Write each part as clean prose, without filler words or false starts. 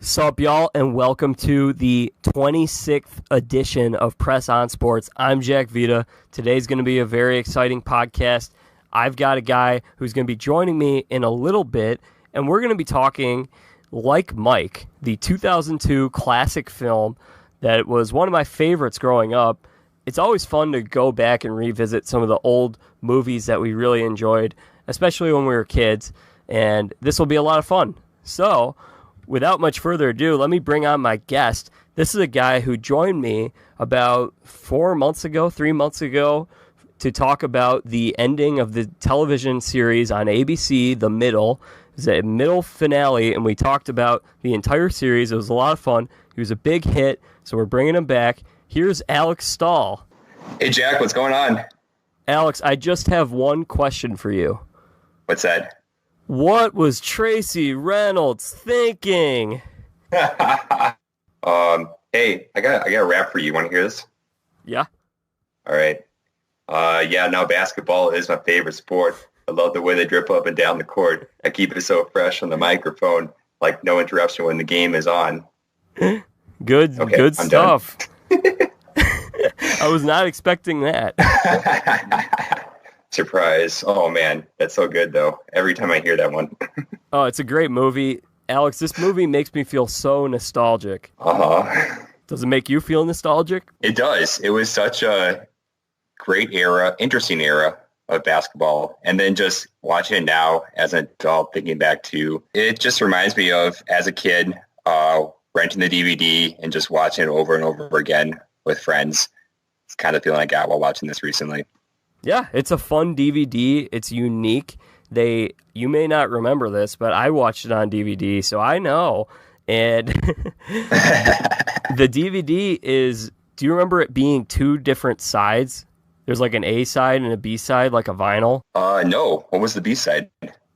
Sup, y'all, and welcome to the 26th edition of Press On Sports. I'm Jack Vita. Today's going to be a very exciting podcast. I've got a guy who's going to be joining me in a little bit, and we're going to be talking Like Mike, the 2002 classic film that was one of my favorites growing up. It's always fun to go back and revisit some of the old movies that we really enjoyed, especially when we were kids, and this will be a lot of fun. So, without much further ado, let me bring on my guest. This is a guy who joined me about 3 months ago, to talk about the ending of the television series on ABC, The Middle. It's a middle finale, and we talked about the entire series. It was a lot of fun. He was a big hit, so we're bringing him back. Here's Alex Stahl. Hey, Jack, what's going on? Alex, I just have one question for you. What's that? What was Tracy Reynolds thinking? Hey, I got a rap for you. Want to hear this? Yeah. All right. Now basketball is my favorite sport. I love the way they drip up and down the court. I keep it so fresh on the microphone, like no interruption when the game is on. Good I'm stuff. I was not expecting that. Surprise. Oh, man. That's so good, though. Every time I hear that one. Oh, it's a great movie. Alex, this movie makes me feel so nostalgic. Uh-huh. Does it make you feel nostalgic? It does. It was such a great era, interesting era of basketball. And then just watching it now as an adult, thinking back to, it just reminds me of, as a kid, renting the DVD and just watching it over and over again with friends. It's kind of the feeling I got while watching this recently. Yeah, it's a fun DVD. It's unique. You may not remember this, but I watched it on DVD, so I know. And the DVD is, do you remember it being two different sides? There's like an A side and a B side, like a vinyl. No. What was the B side?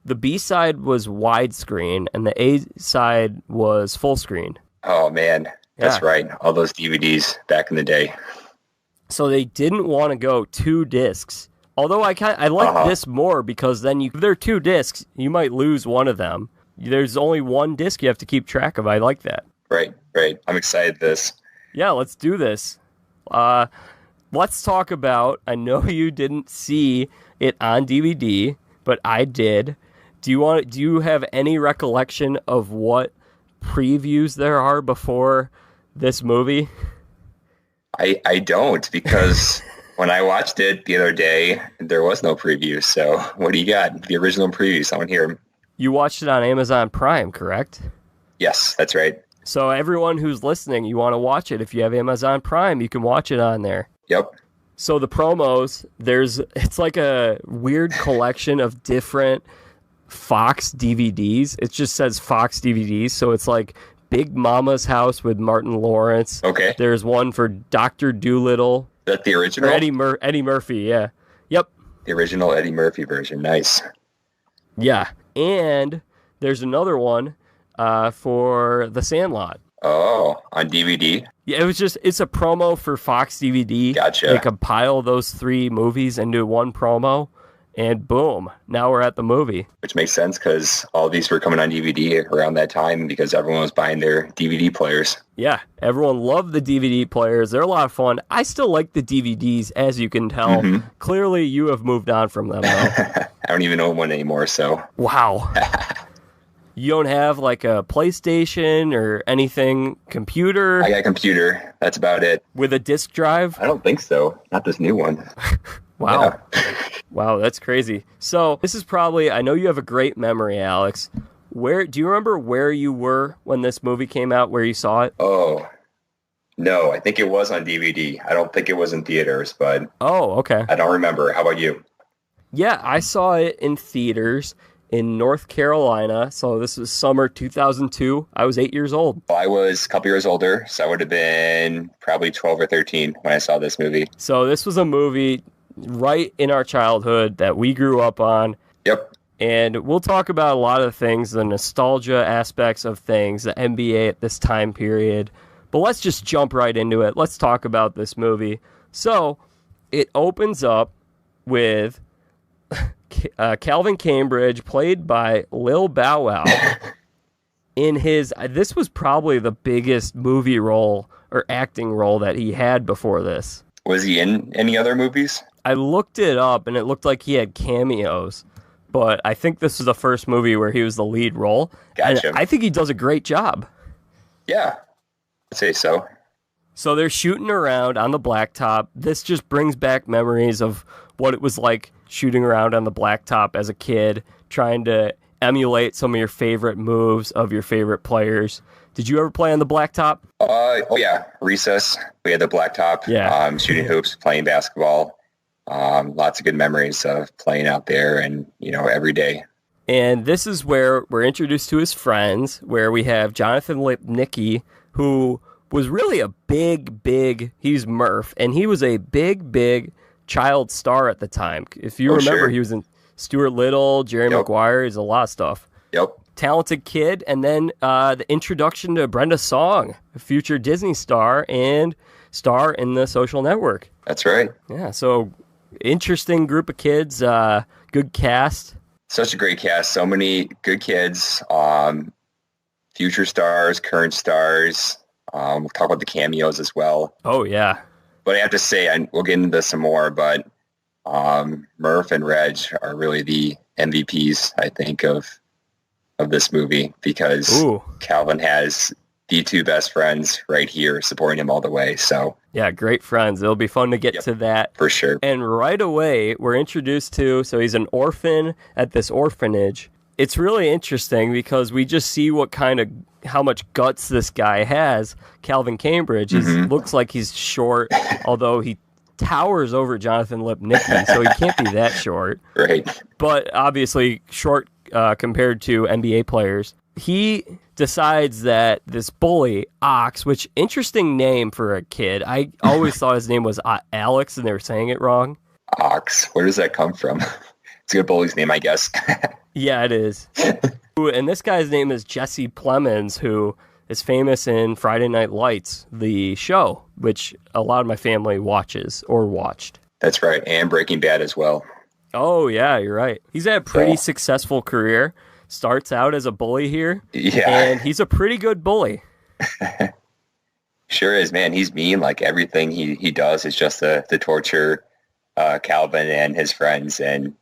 The B side was widescreen, and the A side was full screen. Oh, man. That's right. All those DVDs back in the day. So they didn't want to go 2 discs. Although I like this more, because then if there are 2 discs, you might lose one of them. There's only 1 disc you have to keep track of. I like that. Right. I'm excited for this. Yeah, let's do this. Let's talk about, I know you didn't see it on DVD, but I did. Do you have any recollection of what previews there are before this movie? I don't, because when I watched it the other day, there was no preview. So what do you got? The original previews. I want to hear them. You watched it on Amazon Prime, correct? Yes, that's right. So everyone who's listening, you want to watch it. If you have Amazon Prime, you can watch it on there. Yep. So the promos, it's like a weird collection of different Fox DVDs. It just says Fox DVDs, so it's like Big Mama's House with Martin Lawrence. Okay. There's one for Dr. Dolittle. Is that the original? Eddie Murphy, yeah. Yep. The original Eddie Murphy version. Nice. Yeah. And there's another one for The Sandlot. Oh, on DVD? Yeah, it's a promo for Fox DVD. Gotcha. They compile those 3 movies into one promo, and boom, now we're at the movie. Which makes sense, because all these were coming on DVD around that time, because everyone was buying their DVD players. Yeah, everyone loved the DVD players. They're a lot of fun. I still like the DVDs, as you can tell. Mm-hmm. Clearly, you have moved on from them, though. I don't even own one anymore, so. Wow. You don't have like a PlayStation or anything, computer? I got a computer. That's about it. With a disc drive? I don't think so. Not this new one. Wow. Yeah. Wow, that's crazy. So this is probably, I know you have a great memory, Alex. Do you remember where you were when this movie came out, where you saw it? Oh, no, I think it was on DVD. I don't think it was in theaters, but... Oh, okay. I don't remember. How about you? Yeah, I saw it in theaters in North Carolina. So this was summer 2002. I was 8 years old. I was a couple years older, so I would have been probably 12 or 13 when I saw this movie. So this was a movie right in our childhood that we grew up on. Yep. And we'll talk about a lot of things, the nostalgia aspects of things, the NBA at this time period. But let's just jump right into it. Let's talk about this movie. So it opens up with Calvin Cambridge, played by Lil Bow Wow, this was probably the biggest movie role or acting role that he had before this. Was he in any other movies? I looked it up, and it looked like he had cameos, but I think this is the first movie where he was the lead role. Gotcha. And I think he does a great job. Yeah, I'd say so. So they're shooting around on the blacktop. This just brings back memories of what it was like shooting around on the blacktop as a kid, trying to emulate some of your favorite moves of your favorite players. Did you ever play on the blacktop? Oh yeah, recess. We had the blacktop. Yeah. Shooting hoops, playing basketball. Lots of good memories of playing out there, and every day. And this is where we're introduced to his friends, where we have Jonathan Lipnicki, who was really a big, he's Murph, and he was a big child star at the time. If you remember, sure. He was in Stuart Little, Jerry Maguire, he's a lot of stuff. Yep. Talented kid, and then the introduction to Brenda Song, a future Disney star and star in The Social Network. That's right. Yeah, so interesting group of kids, good cast. Such a great cast, so many good kids, future stars, current stars. We'll talk about the cameos as well. Oh, yeah. But I have to say, and we'll get into this some more, but Murph and Reg are really the MVPs, I think, of this movie, because Calvin has the two best friends right here supporting him all the way. So yeah, great friends. It'll be fun to get to that. For sure. And right away, we're introduced to, so he's an orphan at this orphanage. It's really interesting because we just see how much guts this guy has. Calvin Cambridge, he looks like he's short, although he towers over Jonathan Lipnicki, so he can't be that short. Right. But obviously short compared to NBA players. He decides that this bully, Ox, which interesting name for a kid. I always thought his name was Alex, and they were saying it wrong. Ox, where does that come from? It's a good bully's name, I guess. Yeah, it is. And this guy's name is Jesse Plemons, who is famous in Friday Night Lights, the show, which a lot of my family watches or watched. That's right, and Breaking Bad as well. Oh, yeah, you're right. He's had a pretty successful career. Starts out as a bully here. Yeah. And he's a pretty good bully. Sure is, man. He's mean. Like, everything he does is just to torture Calvin and his friends, and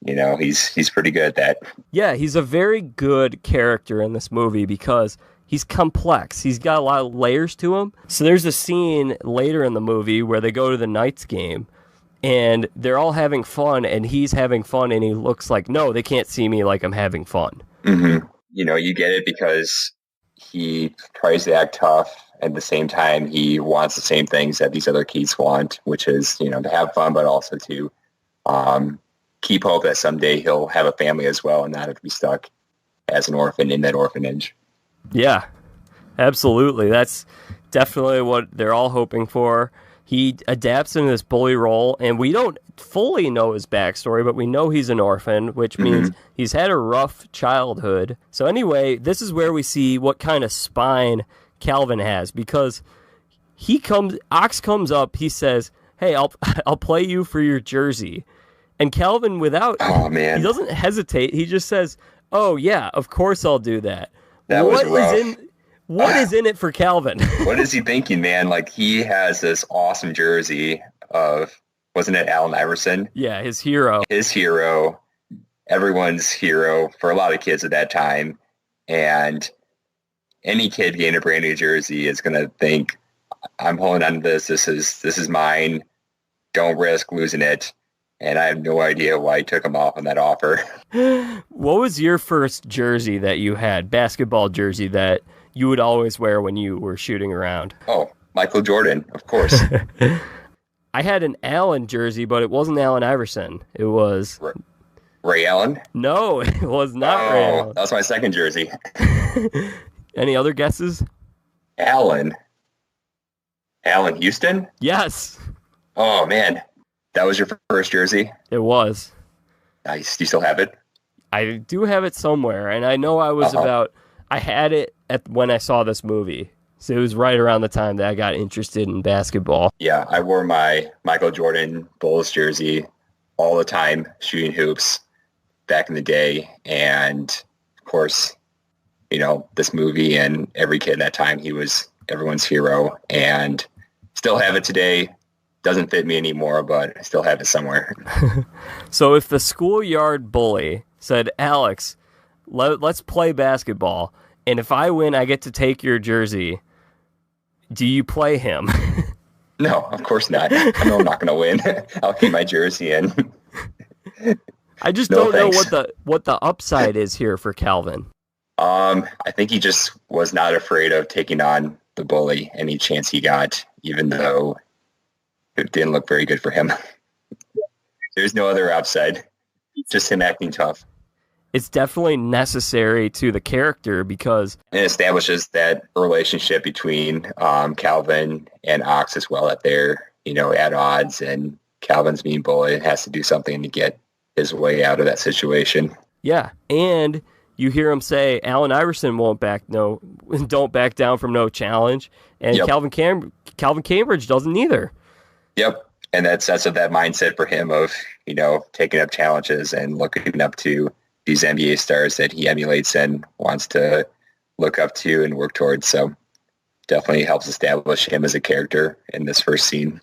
he's pretty good at that. Yeah, he's a very good character in this movie because he's complex. He's got a lot of layers to him. So there's a scene later in the movie where they go to the Knights game, and they're all having fun, and he's having fun, and he looks like, no, they can't see me like I'm having fun. Mm-hmm. You get it because he tries to act tough. At the same time, he wants the same things that these other kids want, which is, to have fun, but also to keep hope that someday he'll have a family as well and not have to be stuck as an orphan in that orphanage. Yeah, absolutely. That's definitely what they're all hoping for. He adapts into this bully role, and we don't fully know his backstory, but we know he's an orphan, which means he's had a rough childhood. So anyway, this is where we see what kind of spine Calvin has, because Ox comes up, he says, hey, I'll play you for your jersey. And Calvin, he doesn't hesitate. He just says, oh, yeah, of course I'll do that. What is in it for Calvin? What is he thinking, man? Like, he has this awesome jersey of, wasn't it Allen Iverson? Yeah, his hero. His hero, everyone's hero for a lot of kids at that time. And any kid getting a brand new jersey is going to think, I'm holding on to this. This is mine. Don't risk losing it. And I have no idea why he took him off on that offer. What was your first jersey that you had, basketball jersey, that you would always wear when you were shooting around? Oh, Michael Jordan, of course. I had an Allen jersey, but it wasn't Allen Iverson. It was... Ray Allen? No, it was not Ray Allen. That was my second jersey. Any other guesses? Allen Houston? Yes. Oh, man. That was your first jersey? It was. Nice. Do you still have it? I do have it somewhere, and I know I had it when I saw this movie. So it was right around the time that I got interested in basketball. Yeah, I wore my Michael Jordan Bulls jersey all the time, shooting hoops back in the day. And, of course, this movie, and every kid at that time, he was everyone's hero, and still have it today. Doesn't fit me anymore, but I still have it somewhere. So if the schoolyard bully said, Alex, let's play basketball, and if I win, I get to take your jersey, do you play him? No, of course not. I know I'm not going to win. I'll keep my jersey in. I just don't know what the upside is here for Calvin. I think he just was not afraid of taking on the bully any chance he got, even though it didn't look very good for him. There's no other upside, just him acting tough. It's definitely necessary to the character because it establishes that relationship between Calvin and Ox as well, that they're, at odds, and Calvin's being bullied and has to do something to get his way out of that situation. Yeah, and you hear him say, Allen Iverson don't back down from no challenge, and yep. Calvin Cambridge doesn't either. Yep, and that's what that mindset for him of, taking up challenges and looking up to these NBA stars that he emulates and wants to look up to and work towards. So definitely helps establish him as a character in this first scene.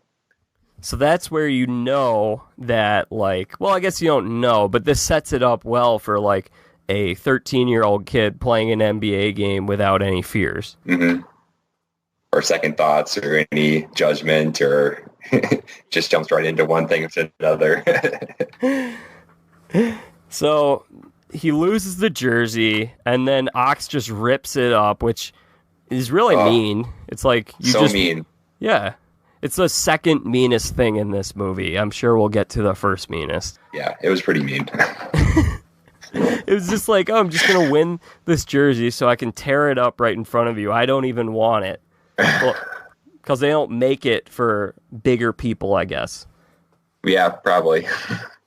So that's where that, I guess you don't know, but this sets it up well for, a 13-year-old kid playing an NBA game without any fears. Mm-hmm. Or second thoughts or any judgment, or just jumps right into one thing after another. So he loses the jersey, and then Ox just rips it up, which is really mean. It's like mean. Yeah. It's the second meanest thing in this movie. I'm sure we'll get to the first meanest. Yeah, it was pretty mean. It was just like, I'm just going to win this jersey so I can tear it up right in front of you. I don't even want it. Because they don't make it for bigger people, I guess. Yeah, probably.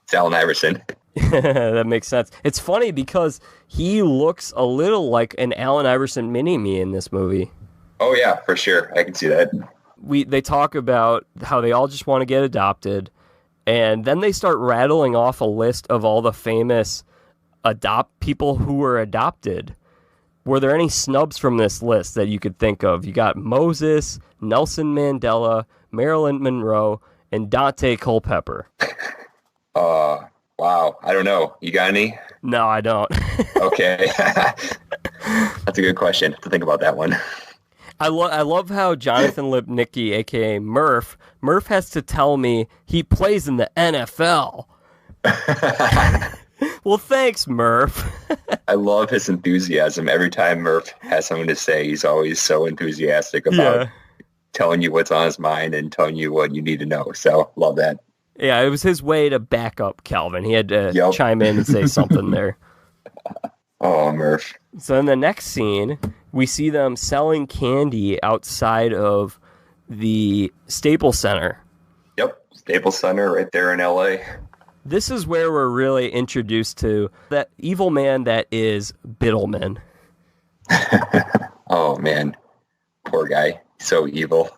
It's Allen Iverson. That makes sense. It's funny because he looks a little like an Allen Iverson mini-me in this movie. Oh, yeah, for sure. I can see that. They talk about how they all just want to get adopted, and then they start rattling off a list of all the famous people who were adopted. Were there any snubs from this list that you could think of? You got Moses, Nelson Mandela, Marilyn Monroe, and Dante Culpepper. Wow. I don't know. You got any? No, I don't. Okay. That's a good question. To think about that one. I love how Jonathan Lipnicki, a.k.a. Murph has to tell me he plays in the NFL. Well, thanks, Murph. I love his enthusiasm. Every time Murph has something to say, he's always so enthusiastic about telling you what's on his mind and telling you what you need to know. So, love that. Yeah, it was his way to back up Calvin. He had to chime in and say something there. Oh, Murph. So in the next scene, we see them selling candy outside of the Staples Center. Yep, Staples Center right there in L.A. This is where we're really introduced to that evil man that is Biddleman. Oh, man. Poor guy. So evil.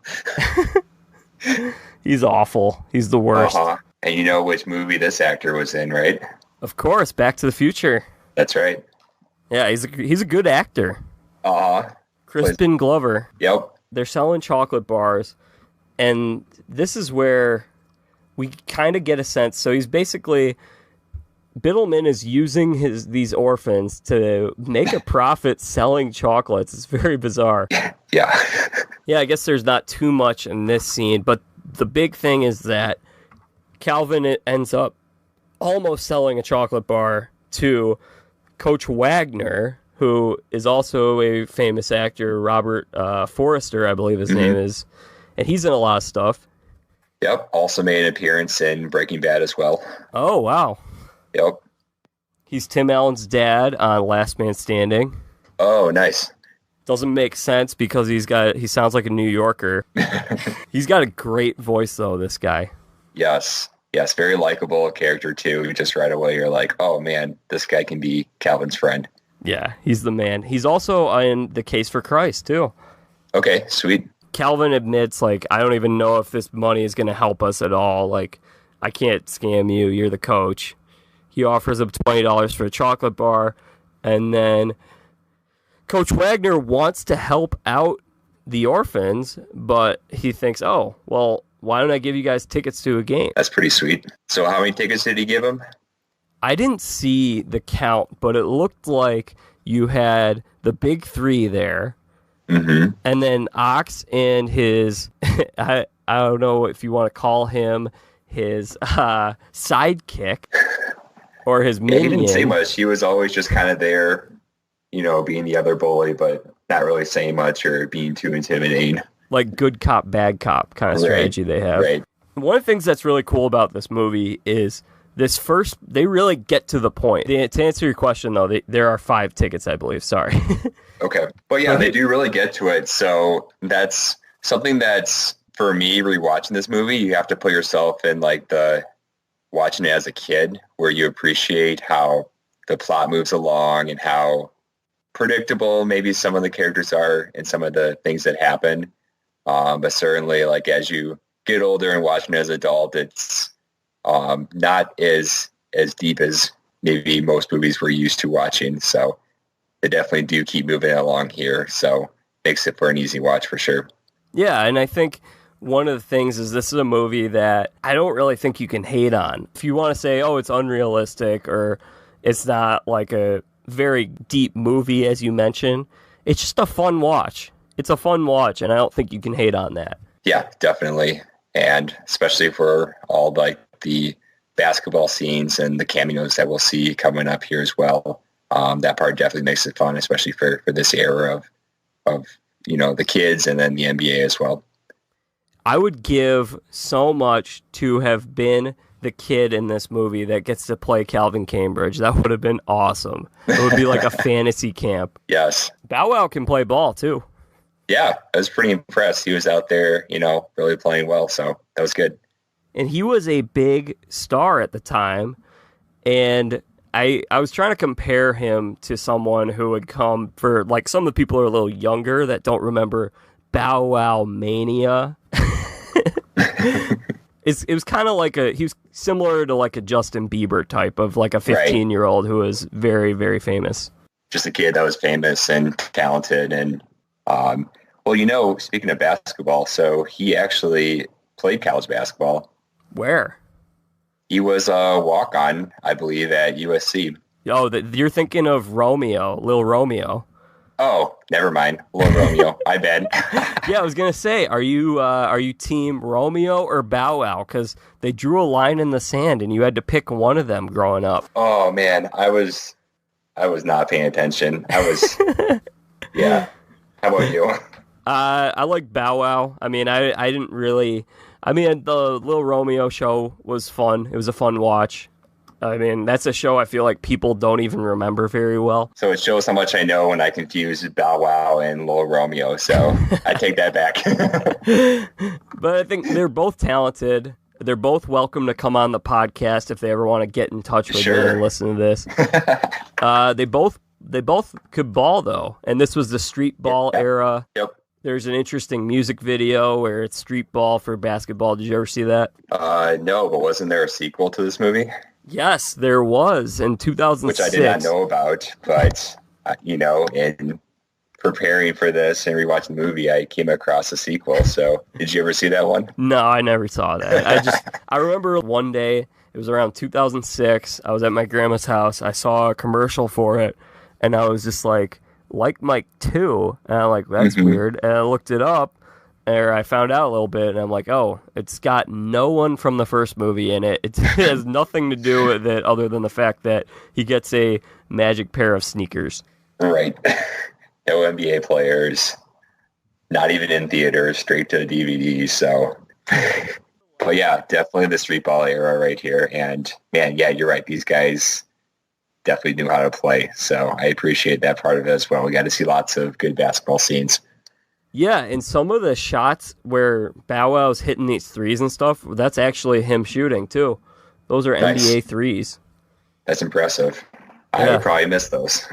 He's awful. He's the worst. Uh-huh. And you know which movie this actor was in, right? Of course, Back to the Future. That's right. Yeah, he's a good actor. Crispin Glover. Yep. They're selling chocolate bars, and this is where we kind of get a sense. So he's basically, Biddleman is using these orphans to make a profit selling chocolates. It's very bizarre. Yeah. Yeah, I guess there's not too much in this scene, but the big thing is that Calvin ends up almost selling a chocolate bar to Coach Wagner, who is also a famous actor, Robert Forrester, I believe his name is, and he's in a lot of stuff. Yep, also made an appearance in Breaking Bad as well. Oh, wow. Yep. He's Tim Allen's dad on Last Man Standing. Oh, nice. Doesn't make sense because he sounds like a New Yorker. He's got a great voice, though, this guy. Yes, very likable character, too. Just right away, you're like, oh, man, this guy can be Calvin's friend. Yeah, he's the man. He's also in The Case for Christ, too. Okay, sweet. Calvin admits, I don't even know if this money is going to help us at all. I can't scam you. You're the coach. He offers him $20 for a chocolate bar, and then Coach Wagner wants to help out the orphans, but he thinks, oh, well, why don't I give you guys tickets to a game? That's pretty sweet. So how many tickets did he give him? I didn't see the count, but it looked like you had the big three there, and then Ox and his, I don't know if you want to call him his sidekick or his minion. He didn't say much. He was always just kind of there, being the other bully, but not really saying much or being too intimidating. Like good cop, bad cop kind of strategy they have. Right. One of the things that's really cool about this movie is they really get to the point. To answer your question, though, there are 5 tickets, I believe. Sorry. Okay. But yeah, they do really get to it. So that's something that's, for me, rewatching this movie, you have to put yourself in like watching it as a kid, where you appreciate how the plot moves along and how predictable maybe some of the characters are and some of the things that happen. But certainly, like, as you get older and watching it as an adult, it's not as deep as maybe most movies we're used to watching. So they definitely do keep moving along here. So makes it for an easy watch for sure. Yeah, and I think one of the things is this is a movie that I don't really think you can hate on. If you want to say, oh, it's unrealistic or it's not like a very deep movie, as you mentioned, it's just a fun watch. It's a fun watch, and I don't think you can hate on that. Yeah, definitely. And especially for all like the basketball scenes and the cameos that we'll see coming up here as well. That part definitely makes it fun, especially for this era of the kids and then the NBA as well. I would give so much to have been the kid in this movie that gets to play Calvin Cambridge. That would have been awesome. It would be like a fantasy camp. Yes. Bow Wow can play ball, too. Yeah, I was pretty impressed. He was out there, really playing well, so that was good. And he was a big star at the time, and I was trying to compare him to someone who would come for, like, some of the people are a little younger that don't remember Bow Wow Mania. It was kind of like he was similar to like a Justin Bieber type of like a 15-year-old who was very, very famous. Just a kid that was famous and talented. And, speaking of basketball, so he actually played college basketball. Where? He was a walk-on, I believe, at USC. Oh, you're thinking of Lil Romeo. Oh, never mind. Lil Romeo. I bet. Yeah, I was gonna say, are you team Romeo or Bow Wow? Because they drew a line in the sand, and you had to pick one of them growing up. Oh man, I was not paying attention. Yeah. How about you? I like Bow Wow. I mean, I didn't really. I mean, the Lil Romeo show was fun. It was a fun watch. I mean, that's a show I feel like people don't even remember very well. So it shows how much I know when I confuse Bow Wow and Lil Romeo. So I take that back. But I think they're both talented. They're both welcome to come on the podcast if they ever want to get in touch with me and listen to this. They both could ball, though. And this was the street ball era. Yep. There's an interesting music video where it's street ball for basketball. Did you ever see that? No, but wasn't there a sequel to this movie? Yes, there was in 2006. Which I did not know about, but, in preparing for this and rewatching the movie, I came across a sequel. So did you ever see that one? No, I never saw that. I remember one day, it was around 2006, I was at my grandma's house, I saw a commercial for it, and I was just like Mike 2, and I'm like, that's weird, and I looked it up, or I found out a little bit, and I'm like, oh, it's got no one from the first movie in it. It has nothing to do with it other than the fact that he gets a magic pair of sneakers. Right. No NBA players, not even in theaters, straight to DVD. So, but yeah, definitely the street ball era right here. And man, yeah, you're right. These guys definitely knew how to play. So I appreciate that part of it as well. We got to see lots of good basketball scenes. Yeah, and some of the shots where Bow Wow's hitting these threes and stuff, that's actually him shooting too. Those are nice. NBA threes. That's impressive. I would probably miss those.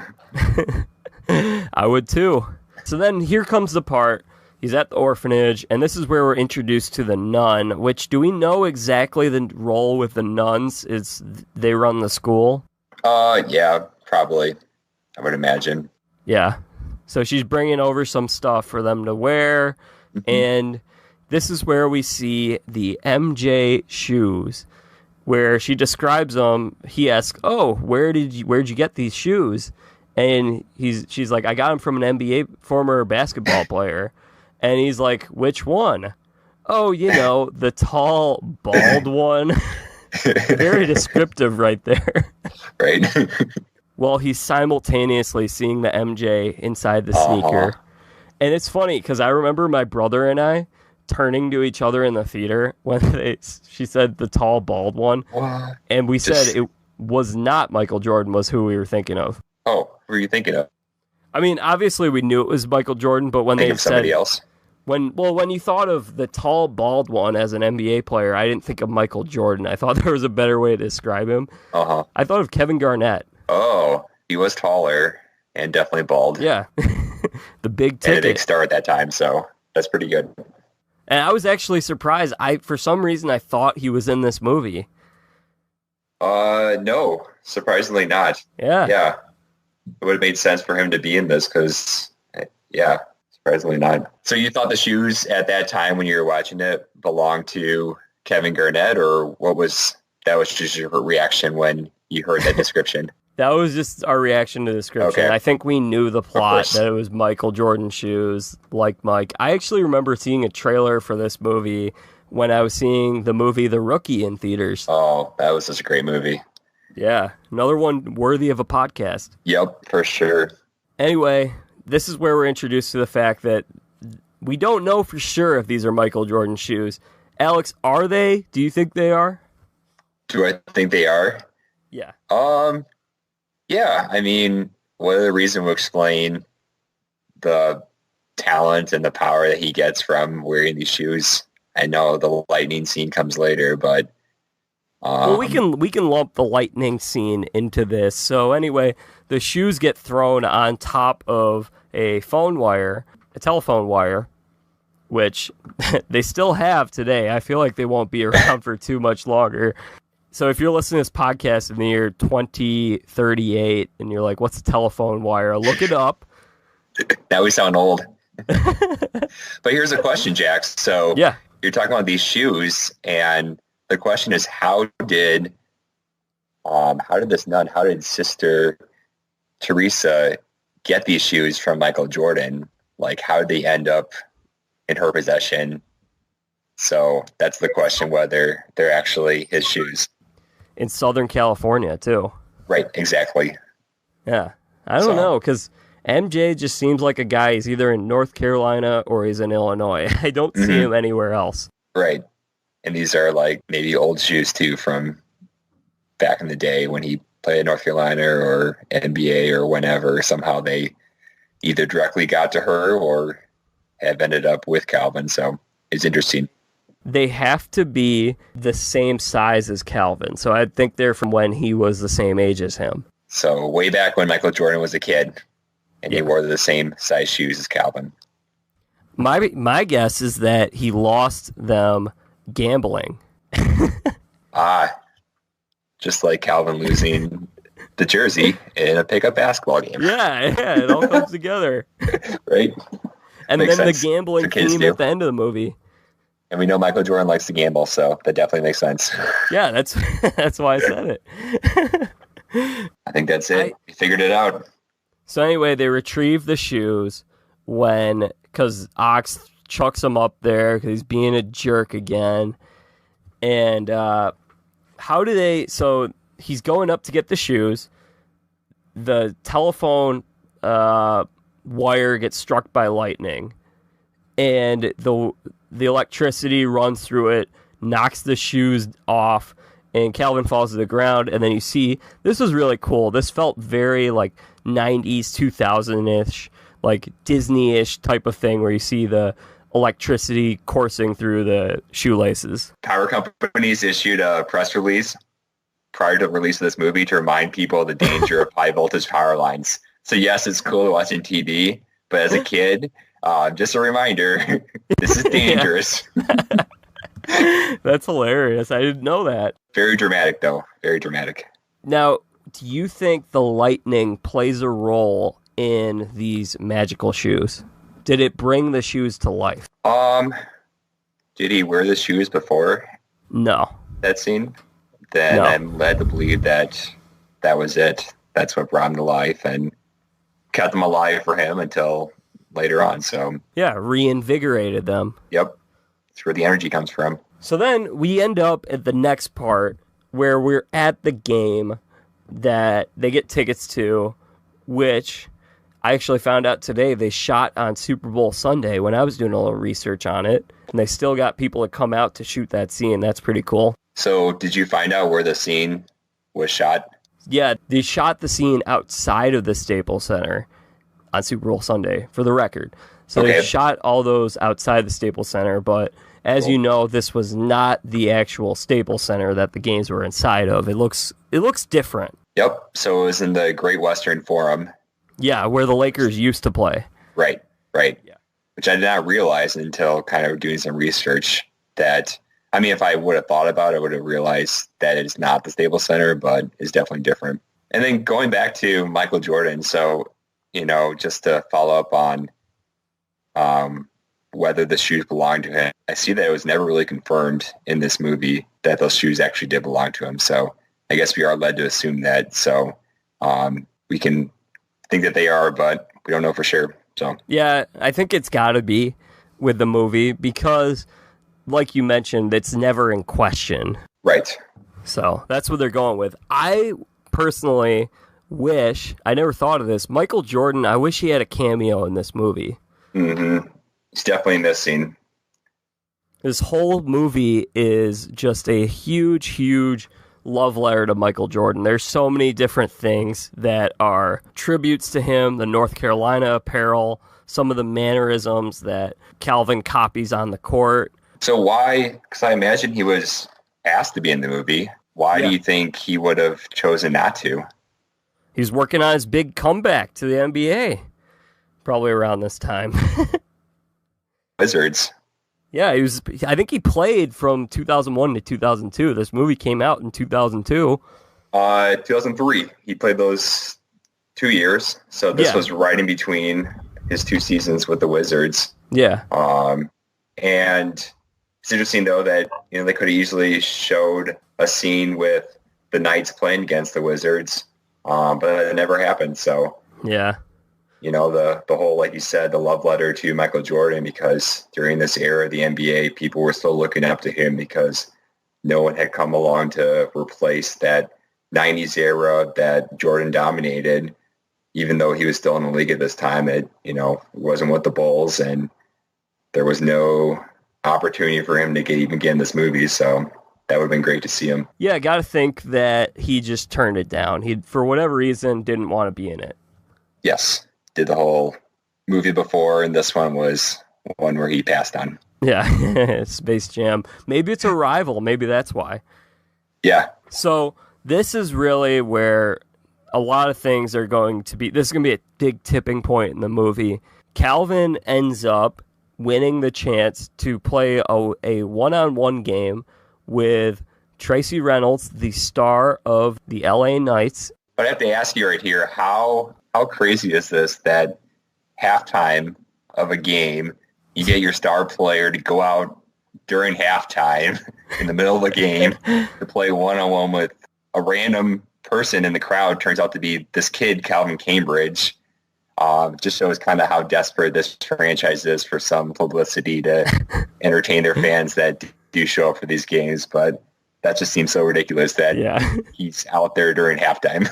I would too. So then here comes the part. He's at the orphanage, and this is where we're introduced to the nun, which, do we know exactly the role with the nuns? Is they run the school? Yeah, probably. I would imagine. Yeah. So she's bringing over some stuff for them to wear, and this is where we see the MJ shoes, where she describes them. He asks, "Oh, where'd you get these shoes?" And she's like, "I got them from an NBA former basketball player." And he's like, "Which one?" "Oh, the tall, bald one." Very descriptive right there. Right. Well, he's simultaneously seeing the MJ inside the sneaker. And it's funny because I remember my brother and I turning to each other in the theater when she said the tall, bald one. What? And we said it was not Michael Jordan was who we were thinking of. Oh, who were you thinking of? I mean, obviously we knew it was Michael Jordan, but when they said somebody else. When you thought of the tall, bald one as an NBA player, I didn't think of Michael Jordan. I thought there was a better way to describe him. I thought of Kevin Garnett. Oh, he was taller and definitely bald. Yeah. The big ticket. And a big star at that time, so that's pretty good. And I was actually surprised. For some reason, I thought he was in this movie. No, surprisingly not. Yeah. Yeah. It would have made sense for him to be in this because, surprisingly not. So you thought the shoes at that time when you were watching it belonged to Kevin Garnett, or that was just your reaction when you heard that description? That was just our reaction to the description. Okay. I think we knew the plot, that it was Michael Jordan shoes, like Mike. I actually remember seeing a trailer for this movie when I was seeing the movie The Rookie in theaters. Oh, that was such a great movie. Yeah, another one worthy of a podcast. Yep, for sure. Anyway, this is where we're introduced to the fact that we don't know for sure if these are Michael Jordan shoes. Alex, are they? Do you think they are? Do I think they are? Yeah. Yeah, I mean, what other reason will explain the talent and the power that he gets from wearing these shoes? I know the lightning scene comes later, but well, we can lump the lightning scene into this. So anyway, the shoes get thrown on top of a telephone wire, which they still have today. I feel like they won't be around for too much longer. So if you're listening to this podcast in the year 2038 and you're like, what's a telephone wire? Look it up. Now we sound old. But here's a question, Jax. So you're talking about these shoes, and the question is, how did Sister Teresa get these shoes from Michael Jordan? Like, how did they end up in her possession? So that's the question, whether they're actually his shoes. In Southern California, too. Right, exactly. Yeah. I don't know, because MJ just seems like a guy, he's either in North Carolina or he's in Illinois. I don't see him anywhere else. Right. And these are like maybe old shoes, too, from back in the day when he played in North Carolina or NBA or whenever. Somehow they either directly got to her or have ended up with Calvin. So it's interesting. They have to be the same size as Calvin. So I think they're from when he was the same age as him. So way back when Michael Jordan was a kid and he wore the same size shoes as Calvin. My guess is that he lost them gambling. Just like Calvin losing the jersey in a pickup basketball game. Yeah, it all comes together. Right? And Makes then sense. the gambling theme at the end of the movie. And we know Michael Jordan likes to gamble, so that definitely makes sense. Yeah, that's why I said it. I think that's it. We figured it out. So anyway, they retrieve the shoes because Ox chucks him up there because he's being a jerk again. And so he's going up to get the shoes. The telephone wire gets struck by lightning. And the electricity runs through it, knocks the shoes off, and Calvin falls to the ground. And then you see, this was really cool. This felt very like 90s, 2000-ish, like Disney-ish type of thing where you see the electricity coursing through the shoelaces. Power companies issued a press release prior to the release of this movie to remind people of the danger of high voltage power lines. So yes, it's cool watching TV, but as a kid, just a reminder, this is dangerous. That's hilarious. I didn't know that. Very dramatic, though. Very dramatic. Now, do you think the lightning plays a role in these magical shoes? Did it bring the shoes to life? Did he wear the shoes before No. that scene? Then No. I'm led to believe that was it. That's what brought him to life and kept them alive for him until later on. So Yeah, reinvigorated them. yep, that's where the energy comes from. So then we end up at the next part where we're at the game that they get tickets to, which I actually found out today they shot on Super Bowl Sunday when I was doing a little research on it, and they still got people to come out to shoot that scene. That's pretty cool. So did you find out where the scene was shot? Yeah, they shot the scene outside of the Staples Center on Super Bowl Sunday, for the record. So Okay. they shot all those outside the Staples Center, but as Cool. you know, this was not the actual Staples Center that the games were inside of. It looks different. Yep. So it was in the Great Western Forum. Yeah, where the Lakers used to play. Right. Yeah. Which I did not realize until kind of doing some research that, I mean, if I would have thought about it, I would have realized that it's not the Staples Center, but it's definitely different. And then going back to Michael Jordan, so, just to follow up on whether the shoes belonged to him, I see that it was never really confirmed in this movie that those shoes actually did belong to him. So I guess we are led to assume that. So we can think that they are, but we don't know for sure. So Yeah, I think it's got to be with the movie because, like you mentioned, it's never in question. right. So that's what they're going with. I personally wish, I never thought of this, Michael Jordan, I wish he had a cameo in this movie. Mm-hmm. It's definitely missing. This whole movie is just a huge, huge love letter to Michael Jordan. There's so many different things that are tributes to him, the North Carolina apparel, some of the mannerisms that Calvin copies on the court. So why, because I imagine he was asked to be in the movie. Why do you think he would have chosen not to? He's working on his big comeback to the NBA, probably around this time. Wizards. Yeah, I think he played from 2001 to 2002. This movie came out in 2002. 2003. He played those 2 years. So this Yeah. was right in between his 2 seasons with the Wizards. Yeah. And it's interesting, though, that they could have easily showed a scene with the Knights playing against the Wizards, but it never happened. So, Yeah. the whole, like you said, the love letter to Michael Jordan, because during this era of the NBA, people were still looking up to him because no one had come along to replace that 90s era that Jordan dominated, even though he was still in the league at this time. It wasn't with the Bulls, and there was no opportunity for him to get in this movie. So that would have been great to see him. Yeah, I got to think that he just turned it down. He, for whatever reason, didn't want to be in it. Yes. Did the whole movie before, and this one was one where he passed on. Yeah, Space Jam. Maybe it's a rival. Maybe that's why. Yeah. So this is really where a lot of things are going to be. This is going to be a big tipping point in the movie. Calvin ends up winning the chance to play a one-on-one game with Tracy Reynolds, the star of the LA Knights. But I have to ask you right here, how crazy is this that halftime of a game, you get your star player to go out during halftime in the middle of the game to play one-on-one with a random person in the crowd, turns out to be this kid, Calvin Cambridge. Just shows kind of how desperate this franchise is for some publicity to entertain their fans that do show up for these games. But that just seems so ridiculous that he's out there during halftime.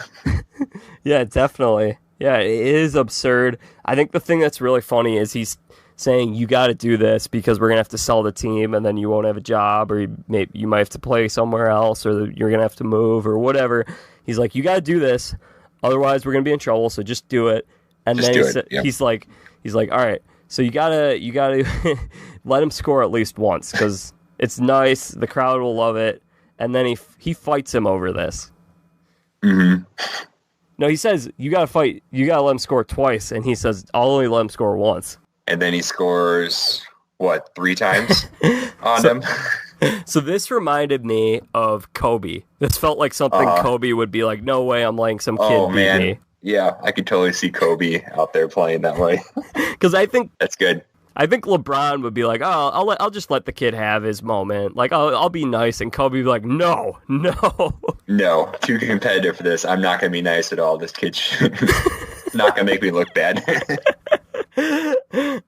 Yeah, definitely. Yeah, it is absurd. I think the thing that's really funny is he's saying, you got to do this because we're going to have to sell the team and then you won't have a job, or you might have to play somewhere else, or you're going to have to move or whatever. He's like, you got to do this. Otherwise, we're going to be in trouble. So just do it. And just then he's like, all right, so you gotta let him score at least once because it's nice. The crowd will love it. And then he fights him over this. Mm-hmm. No, he says, you got to fight. You got to let him score twice. And he says, I'll only let him score once. And then he scores, 3 times on him? So this reminded me of Kobe. This felt like something Kobe would be like, no way I'm letting some kid beat me. Yeah, I could totally see Kobe out there playing that way. Because That's good. I think LeBron would be like, oh, I'll just let the kid have his moment. Like, I'll be nice. And Kobe would be like, no. No, too competitive for this. I'm not going to be nice at all. This kid's not going to make me look bad.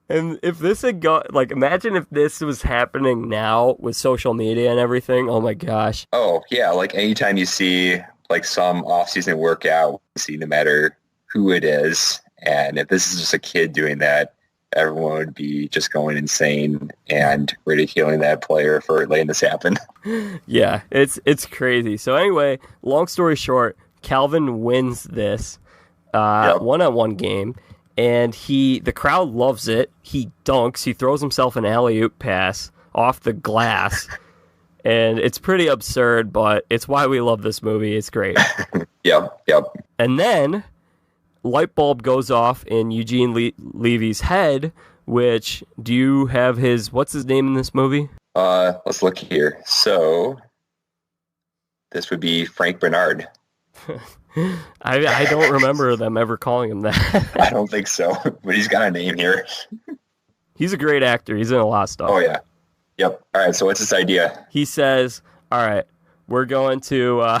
And if this had got, like, imagine if this was happening now with social media and everything. Oh, my gosh. Oh, yeah. Like anytime you see like some off-season workout, see no matter who it is. And if this is just a kid doing that, everyone would be just going insane and ridiculing that player for letting this happen. Yeah, it's crazy. So anyway, long story short, Calvin wins this one-on-one game, and the crowd loves it. He dunks. He throws himself an alley-oop pass off the glass, and it's pretty absurd, but it's why we love this movie. It's great. Yep. And then light bulb goes off in Eugene Levy's head, which, do you have what's his name in this movie? Let's look here. So this would be Frank Bernard. I don't remember them ever calling him that. I don't think so, but he's got a name here. He's a great actor. He's in a lot of stuff. Oh, yeah. Yep. All right, so what's his idea? He says, all right, we're going to,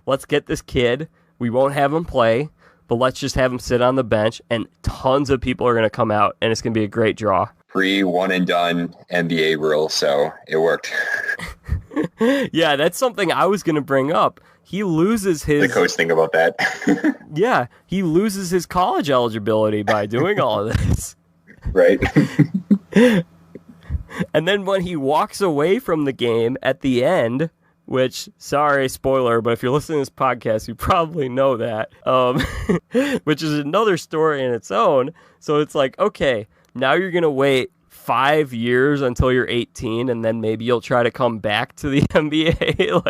let's get this kid. We won't have him play, but let's just have him sit on the bench, and tons of people are going to come out, and it's going to be a great draw. One-and-done NBA rule, so it worked. Yeah, that's something I was going to bring up. He loses his... The coach think about that. Yeah, he loses his college eligibility by doing all of this. Right. And then when he walks away from the game at the end... Which, sorry, spoiler, but if you're listening to this podcast, you probably know that, which is another story in its own. So it's like, okay, now you're going to wait 5 years until you're 18, and then maybe you'll try to come back to the NBA.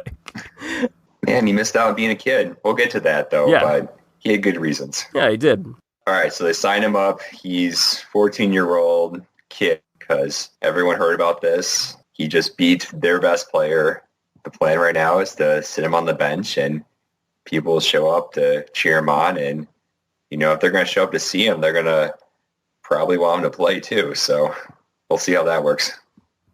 Man, he missed out on being a kid. We'll get to that, though, but he had good reasons. Yeah, he did. All right, so they sign him up. He's 14-year-old kid because everyone heard about this. He just beat their best player. The plan right now is to sit him on the bench and people will show up to cheer him on. And, if they're going to show up to see him, they're going to probably want him to play too. So we'll see how that works.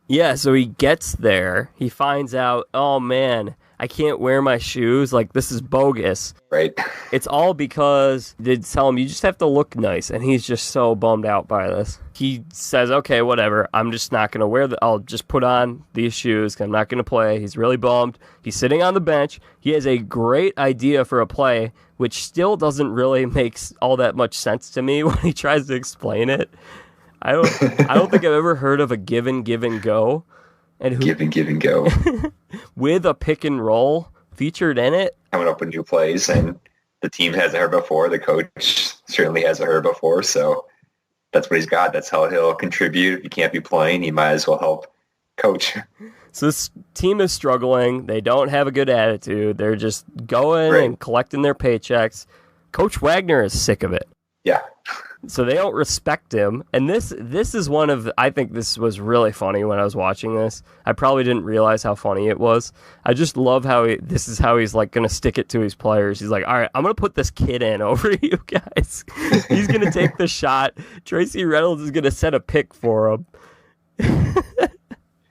Yeah, so he gets there. He finds out, oh, man, I can't wear my shoes. Like, this is bogus. Right. It's all because they tell him you just have to look nice. And he's just so bummed out by this. He says, okay, whatever. I'm just not going to I'll just put on these shoes. 'Cause I'm not going to play. He's really bummed. He's sitting on the bench. He has a great idea for a play, which still doesn't really make all that much sense to me when he tries to explain it. I don't think I've ever heard of a give and go. Give and go. With a pick and roll featured in it. Coming up with new plays, and the team hasn't heard before. The coach certainly hasn't heard before, so that's what he's got. That's how he'll contribute. If he can't be playing, he might as well help coach. So this team is struggling. They don't have a good attitude. They're just going and collecting their paychecks. Coach Wagner is sick of it. Yeah. So they don't respect him. And this is one of, I think this was really funny when I was watching this. I probably didn't realize how funny it was. I just love how this is how he's like going to stick it to his players. He's like, all right, I'm going to put this kid in over you guys. He's going to take the shot. Tracy Reynolds is going to set a pick for him.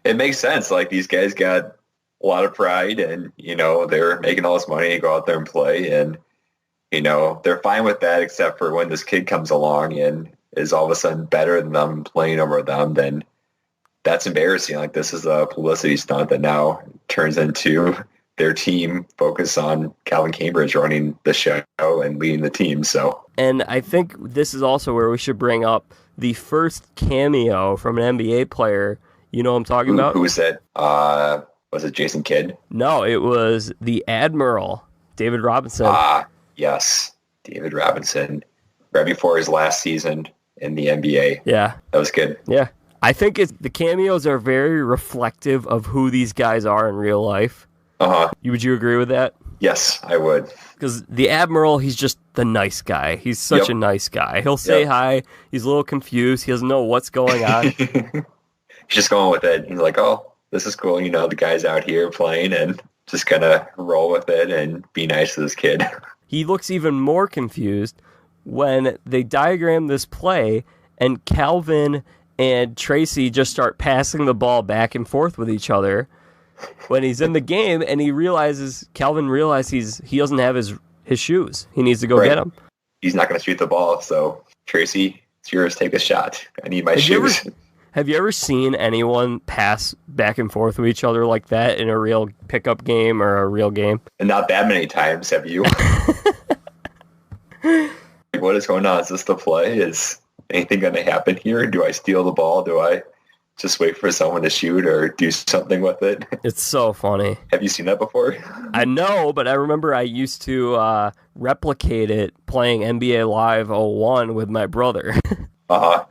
It makes sense. Like, these guys got a lot of pride and, they're making all this money to go out there and play. And, they're fine with that, except for when this kid comes along and is all of a sudden better than them, playing over them, then that's embarrassing. Like, this is a publicity stunt that now turns into their team focus on Calvin Cambridge running the show and leading the team. And I think this is also where we should bring up the first cameo from an NBA player. You know what I'm talking about? Who was that? Was it Jason Kidd? No, it was the Admiral, David Robinson. Yes, David Robinson, right before his last season in the NBA. Yeah. That was good. Yeah. I think the cameos are very reflective of who these guys are in real life. Uh-huh. Would you agree with that? Yes, I would. Because the Admiral, he's just the nice guy. He's such a nice guy. He'll say hi. He's a little confused. He doesn't know what's going on. He's just going with it. He's like, oh, this is cool. The guy's out here playing, and just kind of roll with it and be nice to this kid. he looks even more confused when they diagram this play and Calvin and Tracy just start passing the ball back and forth with each other when he's in the game, and Calvin realizes he doesn't have his shoes. He needs to go get them. He's not going to shoot the ball, so Tracy, it's yours. Take a shot. I need my shoes. Have you ever seen anyone pass back and forth with each other like that in a real pickup game or a real game? And not that many times, have you? What is going on? Is this the play? Is anything going to happen here? Do I steal the ball? Do I just wait for someone to shoot or do something with it? It's so funny. Have you seen that before? I know, but I remember I used to replicate it playing NBA Live 01 with my brother.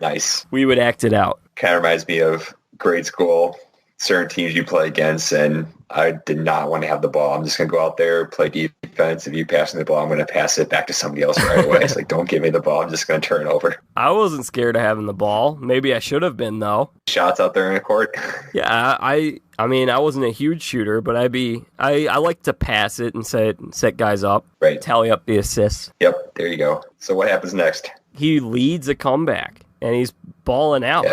Nice. We would act it out. Kind of reminds me of grade school, certain teams you play against, and I did not want to have the ball. I'm just going to go out there, play defense. If you pass me the ball, I'm going to pass it back to somebody else right away. It's like, don't give me the ball. I'm just going to turn it over. I wasn't scared of having the ball. Maybe I should have been, though. Shots out there in the court? Yeah, I mean, I wasn't a huge shooter, but I like to pass it and set guys up. Right. Tally up the assists. Yep, there you go. So what happens next? He leads a comeback, and he's balling out.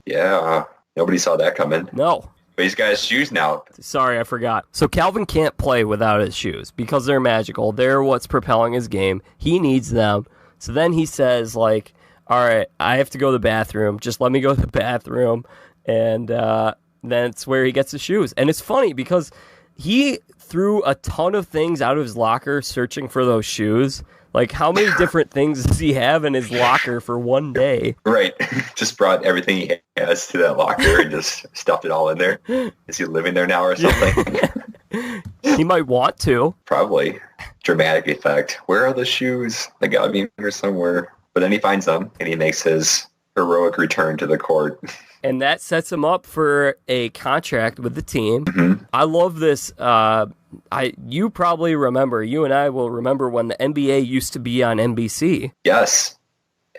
Yeah. Nobody saw that coming. No. But he's got his shoes now. Sorry, I forgot. So Calvin can't play without his shoes because they're magical. They're what's propelling his game. He needs them. So then he says, like, all right, I have to go to the bathroom. Just let me go to the bathroom. And that's where he gets his shoes. And it's funny because he threw a ton of things out of his locker searching for those shoes. Like, how many different things does he have in his locker for one day? Right. Just brought everything he has to that locker and just stuffed it all in there. Is he living there now or something? He might want to. Probably. Dramatic effect. Where are the shoes? They got to be here somewhere. But then he finds them, and he makes his heroic return to the court. And that sets him up for a contract with the team. Mm-hmm. I love this. You probably remember, you and I will remember when the NBA used to be on NBC. Yes.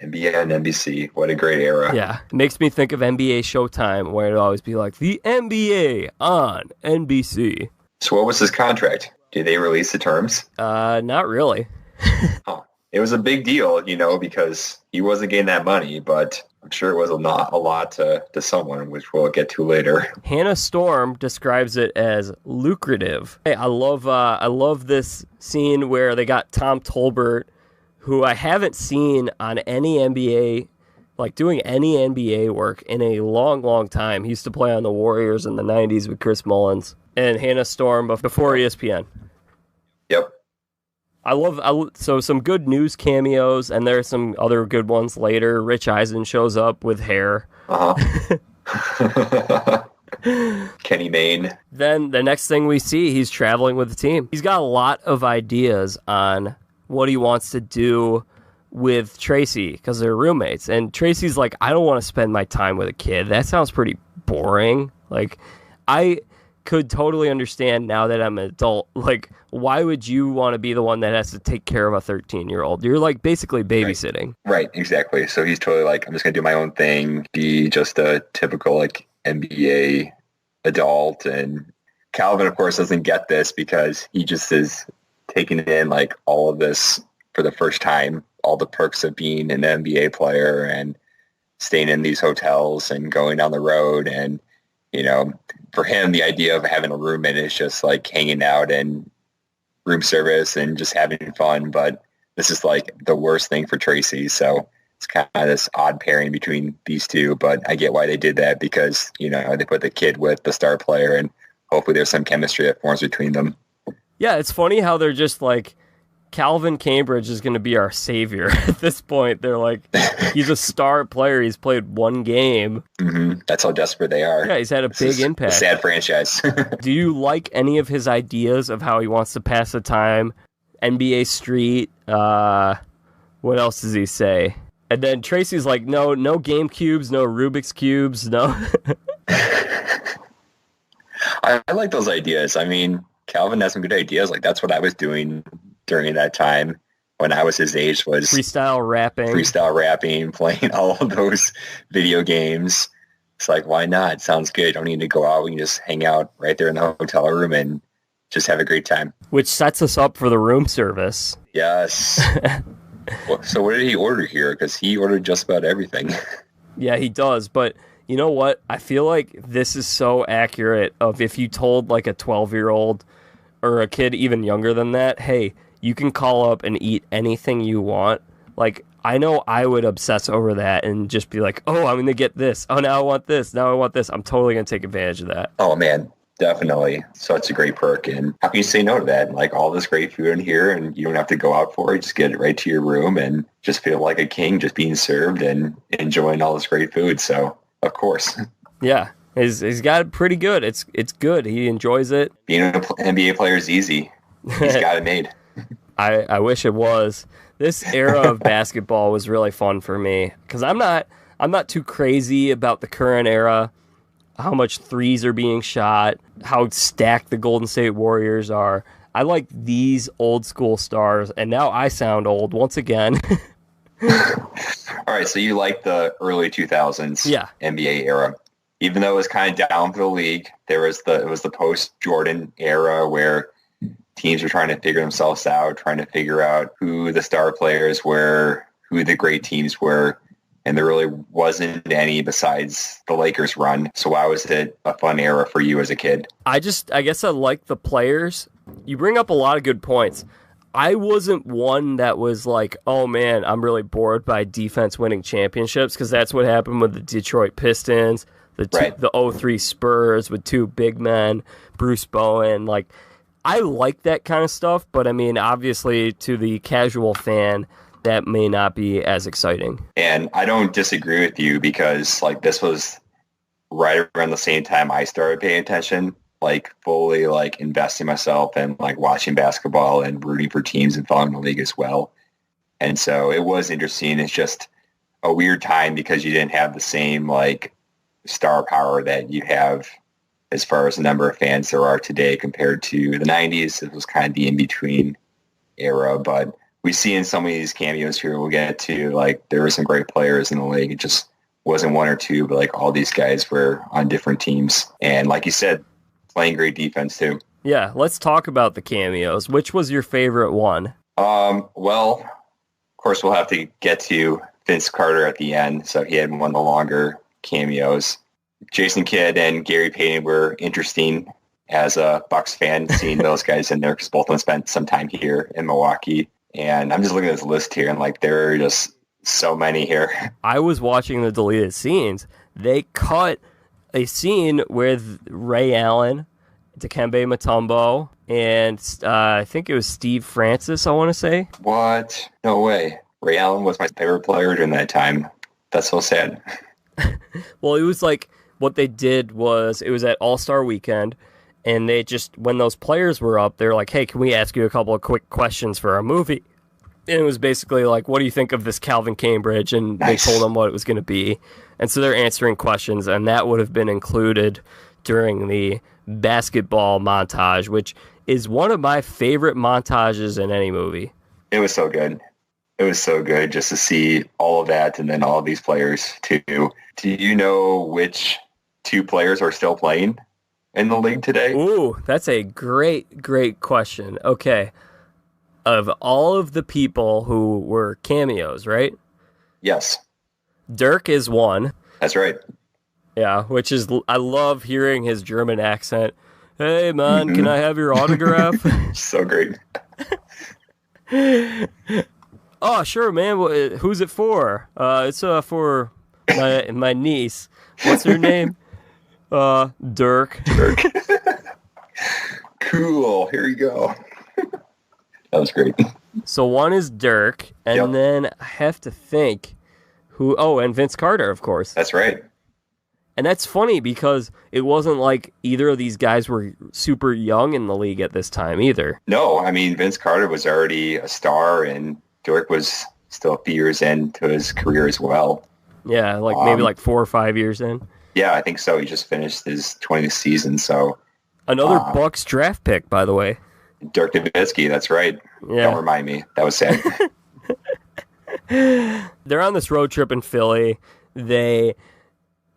NBA and NBC. What a great era. Yeah. It makes me think of NBA Showtime, where it'd always be like, the NBA on NBC. So what was his contract? Did they release the terms? Not really. Oh. It was a big deal, because he wasn't getting that money, but I'm sure it was not a lot to someone, which we'll get to later. Hannah Storm describes it as lucrative. Hey, I love this scene where they got Tom Tolbert, who I haven't seen on any NBA, like doing any NBA work in a long, long time. He used to play on the Warriors in the 90s with Chris Mullins. And Hannah Storm before ESPN. Yep. So some good news cameos, and there are some other good ones later. Rich Eisen shows up with hair. Kenny Mayne. Then the next thing we see, he's traveling with the team. He's got a lot of ideas on what he wants to do with Tracy because they're roommates. And Tracy's like, I don't want to spend my time with a kid. That sounds pretty boring. Like, I could totally understand now that I'm an adult. Like, why would you want to be the one that has to take care of a 13-year-old? You're like basically babysitting. Right, exactly. So he's totally like, I'm just going to do my own thing, be just a typical like NBA adult. And Calvin, of course, doesn't get this because he just is taking in like all of this for the first time, all the perks of being an NBA player and staying in these hotels and going on the road. And, for him, the idea of having a roommate is just like hanging out and room service and just having fun. But this is like the worst thing for Tracy. So it's kind of this odd pairing between these two. But I get why they did that because, they put the kid with the star player and hopefully there's some chemistry that forms between them. Yeah, it's funny how they're just like, Calvin Cambridge is going to be our savior at this point. They're like, he's a star player. He's played one game. Mm-hmm. That's how desperate they are. Yeah, he's had a big impact. A sad franchise. Do you like any of his ideas of how he wants to pass the time? NBA Street. What else does he say? And then Tracy's like, no game cubes, no Rubik's cubes, no. I like those ideas. I mean, Calvin has some good ideas. Like, that's what I was doing during that time when I was his age, was freestyle rapping, playing all of those video games. It's like, why not? It sounds good. Don't need to go out. We can just hang out right there in the hotel room and just have a great time. Which sets us up for the room service. Yes. So what did he order here? Because he ordered just about everything. Yeah, he does. But you know what? I feel like this is so accurate of if you told like a 12-year-old or a kid even younger than that, hey, you can call up and eat anything you want. Like, I know I would obsess over that and just be like, oh, I'm going to get this. Oh, now I want this. Now I want this. I'm totally going to take advantage of that. Oh, man. Definitely. Such a great perk. And how can you say no to that? Like all this great food in here and you don't have to go out for it. Just get it right to your room and just feel like a king just being served and enjoying all this great food. So, of course. Yeah. He's got it pretty good. It's good. He enjoys it. Being an NBA player is easy. He's got it made. I wish it was. This era of basketball was really fun for me because I'm not too crazy about the current era. How much threes are being shot, how stacked the Golden State Warriors are. I like these old school stars, and now I sound old once again. All right, so you like the early 2000s NBA era. Even though it was kind of down for the league, it was the post-Jordan era where teams were trying to figure themselves out, trying to figure out who the star players were, who the great teams were. And there really wasn't any besides the Lakers run. So why was it a fun era for you as a kid? I guess I like the players. You bring up a lot of good points. I wasn't one that was like, oh man, I'm really bored by defense winning championships because that's what happened with the Detroit Pistons, the 03 Spurs with two big men, Bruce Bowen. Like, I like that kind of stuff, but I mean, obviously to the casual fan, that may not be as exciting. And I don't disagree with you because like this was right around the same time I started paying attention, like fully like investing myself and like watching basketball and rooting for teams and following the league as well. And so it was interesting. It's just a weird time because you didn't have the same like star power that you have as far as the number of fans there are today compared to the 90s. It was kind of the in-between era, but we see in some of these cameos here, we'll get to, like, there were some great players in the league. It just wasn't one or two, but, like, all these guys were on different teams. And, like you said, playing great defense, too. Yeah, let's talk about the cameos. Which was your favorite one? Well, of course, we'll have to get to Vince Carter at the end, so he had one of the longer cameos. Jason Kidd and Gary Payton were interesting as a Bucks fan, seeing those guys in there because both of them spent some time here in Milwaukee. And I'm just looking at this list here, and like there are just so many here. I was watching the deleted scenes. They cut a scene with Ray Allen, Dikembe Mutombo, and I think it was Steve Francis, I want to say. What? No way. Ray Allen was my favorite player during that time. That's so sad. Well, it was like what they did was it was at All-Star Weekend, and they just, when those players were up, they were like, hey, can we ask you a couple of quick questions for our movie? And it was basically like, what do you think of this Calvin Cambridge? And nice. They told them what it was going to be. And so they're answering questions, and that would have been included during the basketball montage, which is one of my favorite montages in any movie. It was so good. It was so good just to see all of that and then all of these players too. Do you know which two players are still playing in the league today? Ooh, that's a great, great question. Okay. Of all of the people who were cameos, right? Yes. Dirk is one. That's right. Yeah, which is, I love hearing his German accent. Hey, man, Can I have your autograph? So great. Oh, sure, man. Who's it for? It's for my niece. What's her name? Dirk. Dirk. Cool. Here you go. That was great. So one is Dirk, and then I have to think who. Oh, and Vince Carter, of course. That's right. And that's funny because it wasn't like either of these guys were super young in the league at this time either. No, I mean, Vince Carter was already a star, and Dirk was still a few years into his career as well. Yeah, like maybe like 4 or 5 years in. Yeah, I think so. He just finished his 20th season, so. Another Bucks draft pick, by the way. Dirk Nowitzki, that's right. Yeah. Don't remind me. That was sad. They're on this road trip in Philly. They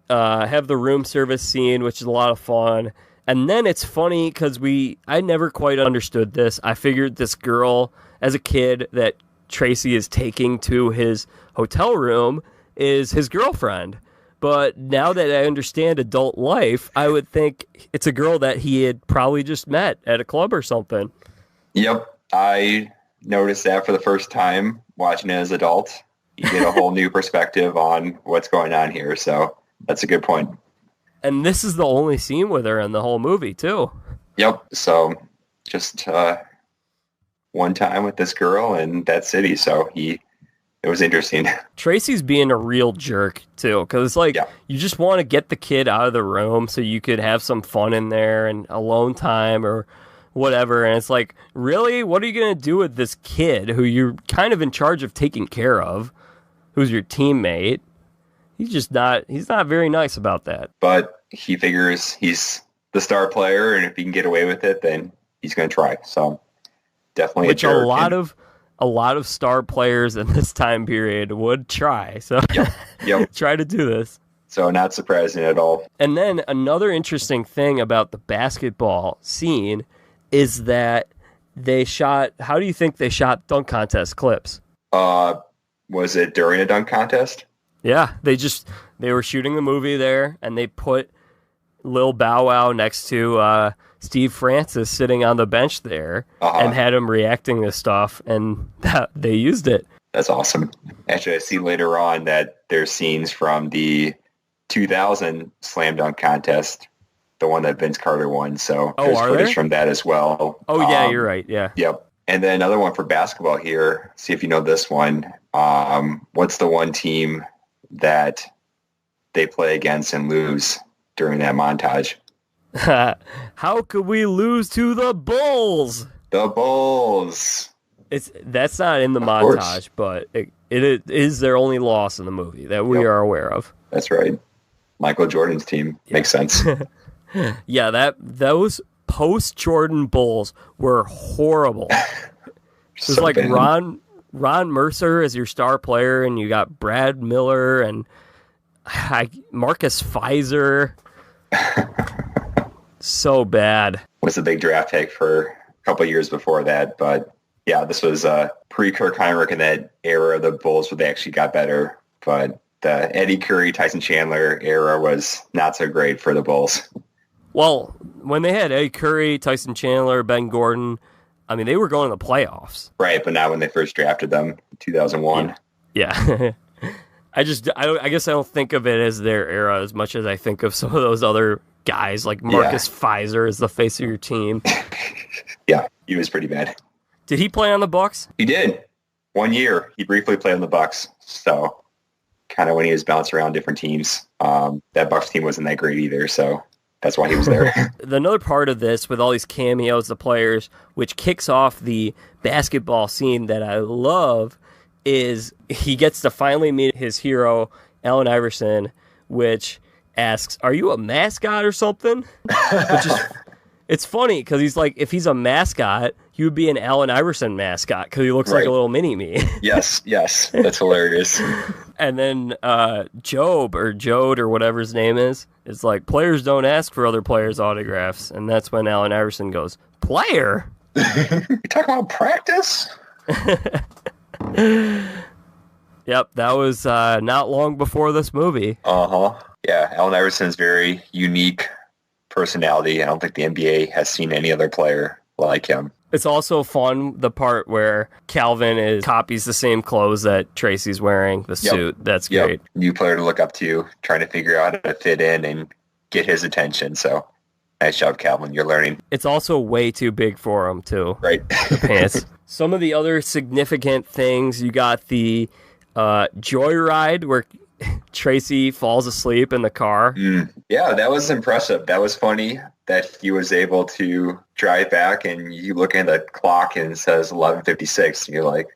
have the room service scene, which is a lot of fun. And then it's funny because I never quite understood this. I figured this girl, as a kid, that Tracy is taking to his hotel room is his girlfriend. But now that I understand adult life, I would think it's a girl that he had probably just met at a club or something. Yep. I noticed that for the first time watching it as an adult. You get a whole new perspective on what's going on here. So that's a good point. And this is the only scene with her in the whole movie, too. Yep. So just one time with this girl in that city. So it was interesting. Tracy's being a real jerk, too, because it's like you just want to get the kid out of the room so you could have some fun in there and alone time or whatever. And it's like, really? What are you going to do with this kid who you're kind of in charge of taking care of, who's your teammate? He's not very nice about that. But he figures he's the star player, and if he can get away with it, then he's going to try. So definitely Which a lot of star players in this time period would try. So yep. Try to do this. So not surprising at all. And then another interesting thing about the basketball scene is that how do you think they shot dunk contest clips? Was it during a dunk contest? Yeah, they were shooting the movie there, and they put Lil Bow Wow next to Steve Francis sitting on the bench there and had him reacting to stuff, and they used it. That's awesome. Actually, I see later on that there's scenes from the 2000 slam dunk contest, the one that Vince Carter won. So there's footage from that as well. Oh, yeah, you're right. Yeah. Yep. And then another one for basketball here. See if you know this one. What's the one team that they play against and lose during that montage? How could we lose to the Bulls? The Bulls. That's not in the montage, but it is their only loss in the movie that we are aware of. That's right. Michael Jordan's team. Makes sense. Yeah, those post-Jordan Bulls were horrible. It was like bad. Ron Mercer as your star player, and you got Brad Miller and Marcus Fizer. So bad. Was a big draft pick for a couple of years before that, but yeah, this was pre-Kirk Heinrich in that era of the Bulls where they actually got better. But the Eddie Curry, Tyson Chandler era was not so great for the Bulls. Well, when they had Eddie Curry, Tyson Chandler, Ben Gordon, I mean, they were going to the playoffs. Right, but not when they first drafted them in 2001. Yeah. I guess I don't think of it as their era as much as I think of some of those other guys like Marcus Fizer as the face of your team. Yeah, he was pretty bad. Did he play on the Bucks? He did. 1 year. He briefly played on the Bucks. So kind of when he was bouncing around different teams. That Bucks team wasn't that great either, so that's why he was there. Another part of this, with all these cameos, the players, which kicks off the basketball scene that I love, is he gets to finally meet his hero, Allen Iverson, which asks, "Are you a mascot or something?" Which is, it's funny because he's like, if he's a mascot, he would be an Allen Iverson mascot because he looks like a little mini-me. Yes, that's hilarious. And then Jode or whatever his name is like, players don't ask for other players' autographs. And that's when Allen Iverson goes, "Player? You talking about practice?" Yep, that was not long before this movie. Yeah, Allen Iverson's very unique personality. I don't think the NBA has seen any other player like him. It's also fun, the part where Calvin copies the same clothes that Tracy's wearing, the suit. That's great. New player to look up to, trying to figure out how to fit in and get his attention. So nice job, Calvin. You're learning. It's also way too big for him, too. Right. The pants. Some of the other significant things, you got the joyride where Tracy falls asleep in the car. Yeah, that was impressive. That was funny that he was able to drive back, and you look at the clock and it says 11:56. And you're like,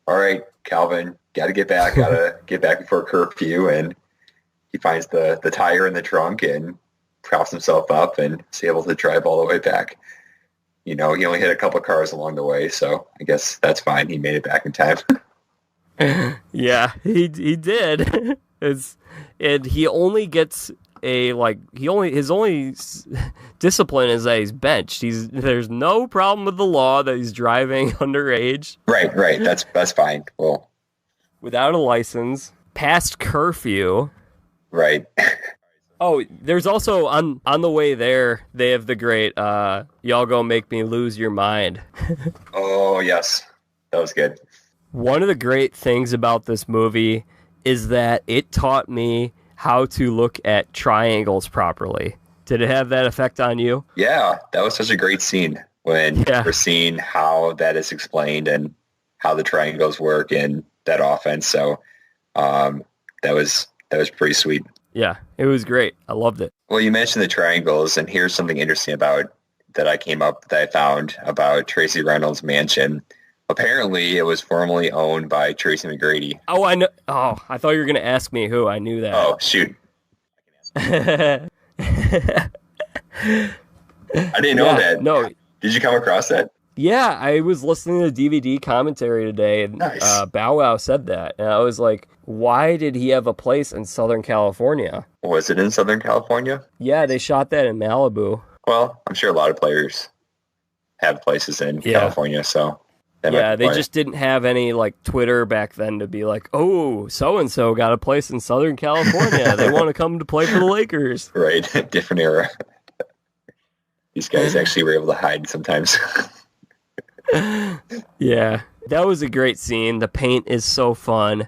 all right, Calvin, got to get back before curfew. And he finds the tire in the trunk and props himself up and is able to drive all the way back. You know, he only hit a couple cars along the way, so I guess that's fine. He made it back in time. Yeah, he did. And he only gets his only discipline is that he's benched. There's no problem with the law that he's driving underage. Right. That's fine. Well, without a license, past curfew. Right. Oh, there's also on the way there, they have the great "Y'all Gonna Make Me Lose Your Mind." Oh yes, that was good. One of the great things about this movie is that it taught me how to look at triangles properly. Did it have that effect on you? Yeah, that was such a great scene when we're seeing how that is explained and how the triangles work in that offense. So that was pretty sweet. Yeah, it was great. I loved it. Well, you mentioned the triangles, and here's something interesting that I found about Tracy Reynolds' mansion. Apparently, it was formerly owned by Tracy McGrady. Oh, I know. Oh, I thought you were going to ask me who. I knew that. Oh, shoot. I didn't know that. No. Did you come across that? Yeah, I was listening to DVD commentary today, and nice. Bow Wow said that. And I was like, why did he have a place in Southern California? Was it in Southern California? Yeah, they shot that in Malibu. Well, I'm sure a lot of players have places in California, so... Yeah, they just didn't have any Twitter back then to be like, oh, so-and-so got a place in Southern California. They want to come to play for the Lakers. Right, different era. These guys actually were able to hide sometimes. Yeah, that was a great scene. The paint is so fun.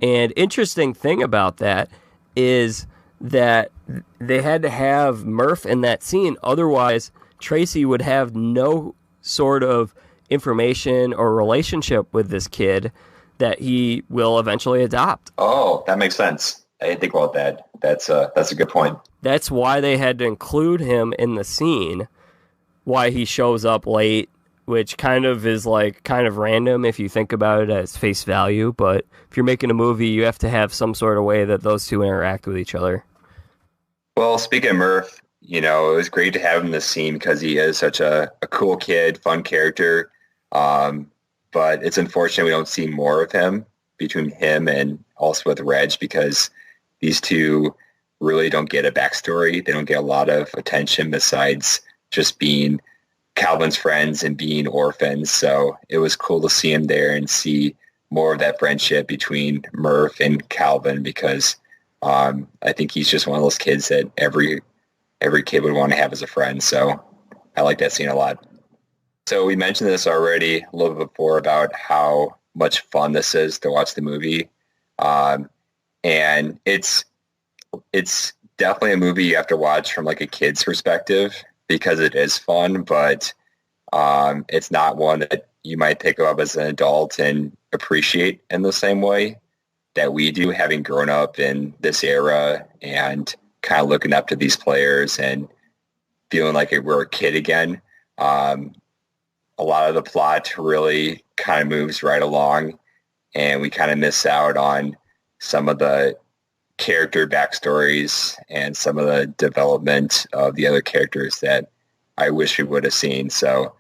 And interesting thing about that is that they had to have Murph in that scene. Otherwise, Tracy would have no sort of information or relationship with this kid that he will eventually adopt. Oh, that makes sense. I didn't think about that. That's a good point. That's why they had to include him in the scene, why he shows up late, which kind of is kind of random if you think about it as face value. But if you're making a movie, you have to have some sort of way that those two interact with each other. Well, speaking of Murph, it was great to have him in this scene because he is such a cool kid, fun character. But it's unfortunate we don't see more of him between him and also with Reg, because these two really don't get a backstory. They don't get a lot of attention besides just being Calvin's friends and being orphans. So it was cool to see him there and see more of that friendship between Murph and Calvin, because I think he's just one of those kids that every kid would want to have as a friend. So I like that scene a lot. So we mentioned this already a little bit before about how much fun this is to watch the movie. And it's definitely a movie you have to watch from a kid's perspective, because it is fun, but it's not one that you might pick up as an adult and appreciate in the same way that we do, having grown up in this era and kind of looking up to these players and feeling like we're a kid again. A lot of the plot really kind of moves right along, and we kind of miss out on some of the character backstories and some of the development of the other characters that I wish we would have seen. So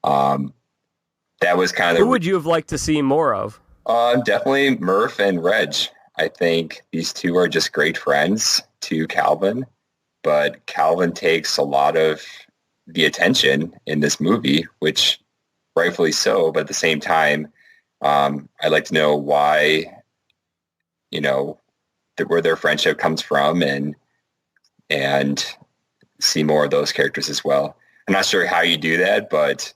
that was kind of... Who would you have liked to see more of? Definitely Murph and Reg. I think these two are just great friends to Calvin, but Calvin takes a lot of the attention in this movie, which rightfully so, but at the same time, I'd like to know why, where their friendship comes from, and see more of those characters as well. I'm not sure how you do that, but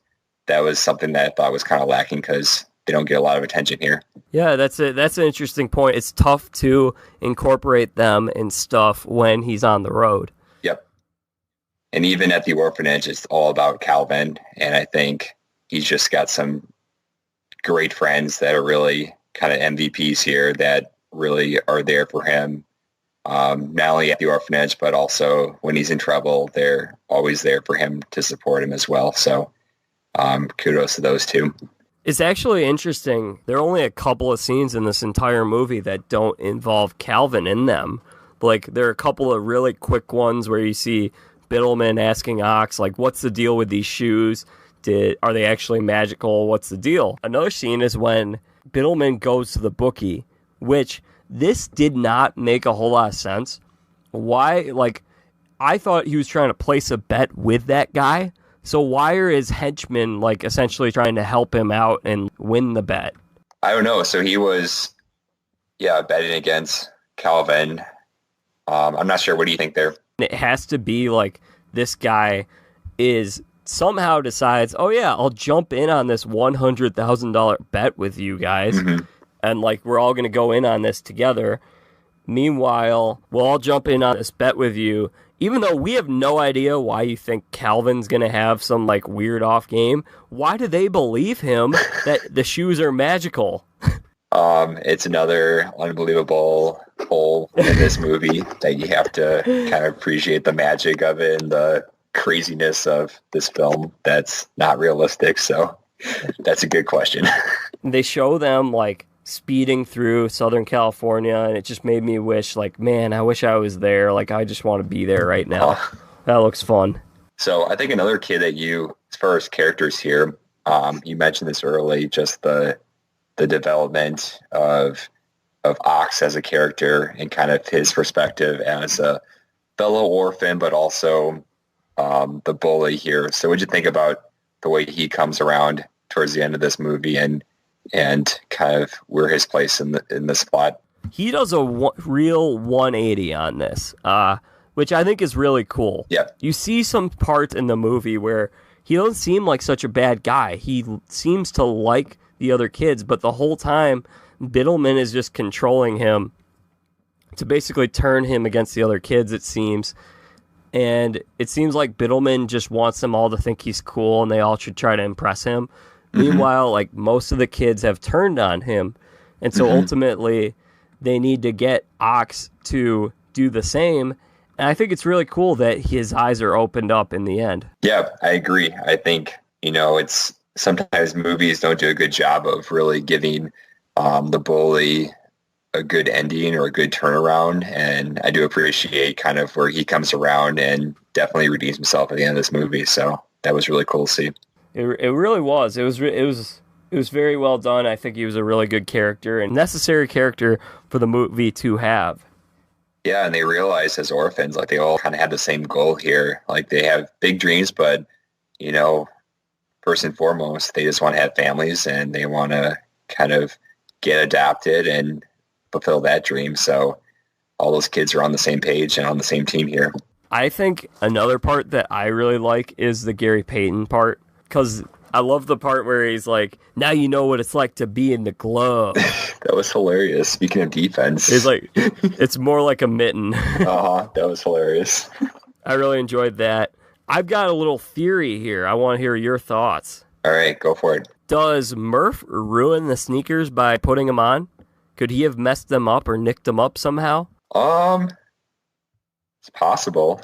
that was something that I thought was kind of lacking because they don't get a lot of attention here. Yeah, that's an interesting point. It's tough to incorporate them in stuff when he's on the road. Yep. And even at the orphanage, it's all about Calvin, and I think he's just got some great friends that are really kind of MVPs here that really are there for him, not only at the orphanage, but also when he's in trouble, they're always there for him to support him as well. So kudos to those two. It's actually interesting. There are only a couple of scenes in this entire movie that don't involve Calvin in them. There are a couple of really quick ones where you see Biddleman asking Ox, what's the deal with these shoes? Are they actually magical? What's the deal? Another scene is when Biddleman goes to the bookie, which this did not make a whole lot of sense. why, like, I thought he was trying to place a bet with that guy. So why are his henchmen, like, essentially trying to help him out and win the bet? I don't know. So he was, betting against Calvin. I'm not sure. What do you think there? It has to be like this guy is somehow decides, oh yeah, I'll jump in on this $100,000 bet with you guys. Mm-hmm. And like, we're all going to go in on this together. Meanwhile, we'll all jump in on this bet with you. Even though we have no idea why you think Calvin's going to have some like weird off game, why do they believe him that the shoes are magical? It's another unbelievable hole in this movie that you have to kind of appreciate the magic of it and the craziness of this film that's not realistic. So that's a good question. They show them like speeding through Southern California, and it just made me wish, like, man, I wish I was there. Like, I just want to be there right now. That looks fun. So I think another kid that as far as characters here, you mentioned this early, just the development of Ox as a character and kind of his perspective as a fellow orphan, but also the bully here. So what'd you think about the way he comes around towards the end of this movie and kind of where his place in this plot? He does a real 180 on this, which I think is really cool. Yeah. You see some parts in the movie where he doesn't seem like such a bad guy. He seems to like the other kids, but the whole time Biddleman is just controlling him to basically turn him against the other kids, it seems. And it seems like Biddleman just wants them all to think he's cool and they all should try to impress him. Meanwhile, like, most of the kids have turned on him. And so ultimately they need to get Ox to do the same. And I think it's really cool that his eyes are opened up in the end. Yeah, I agree. I think, it's sometimes movies don't do a good job of really giving the bully a good ending or a good turnaround. And I do appreciate kind of where he comes around and definitely redeems himself at the end of this movie. So that was really cool to see. It really was. It was very well done. I think he was a really good character and necessary character for the movie to have. Yeah, and they realized as orphans, like, they all kind of had the same goal here. Like, they have big dreams, but, first and foremost, they just want to have families and they want to kind of get adopted and fulfill that dream. So all those kids are on the same page and on the same team here. I think another part that I really like is the Gary Payton part, because I love the part where he's like, now you know what it's like to be in the glove. That was hilarious. Speaking of defense. He's like, it's more like a mitten. That was hilarious. I really enjoyed that. I've got a little theory here. I want to hear your thoughts. All right, go for it. Does Murph ruin the sneakers by putting them on? Could he have messed them up or nicked them up somehow? It's possible.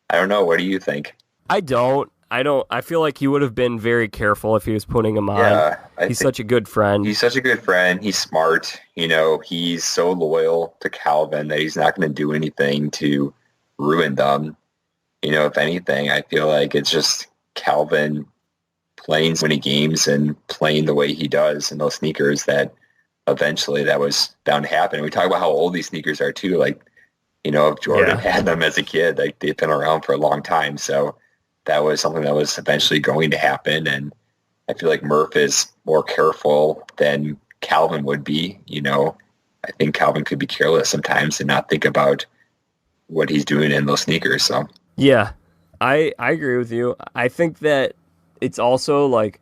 I don't know. What do you think? I don't. I feel like he would have been very careful if he was putting them on. Yeah, he's such a good friend. He's such a good friend. He's smart. He's so loyal to Calvin that he's not going to do anything to ruin them. If anything, I feel like it's just Calvin playing so many games and playing the way he does in those sneakers that eventually that was bound to happen. We talk about how old these sneakers are too. Like, if Jordan had them as a kid, like, they've been around for a long time. So that was something that was eventually going to happen. And I feel like Murph is more careful than Calvin would be. I think Calvin could be careless sometimes and not think about what he's doing in those sneakers. So yeah, I agree with you. I think that it's also like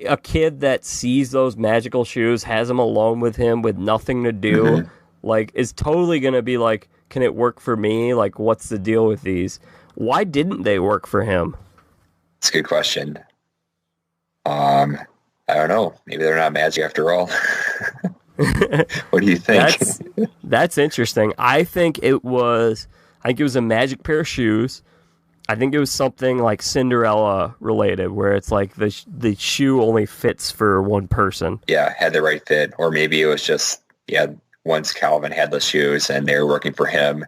a kid that sees those magical shoes, has them alone with him with nothing to do, like, is totally going to be like, can it work for me? Like, what's the deal with these? Why didn't they work for him? It's a good question. I don't know. Maybe they're not magic after all. What do you think? That's interesting. I think it was a magic pair of shoes. I think it was something like Cinderella related, where it's like the shoe only fits for one person. Yeah, had the right fit. Or maybe it was just, once Calvin had the shoes and they were working for him,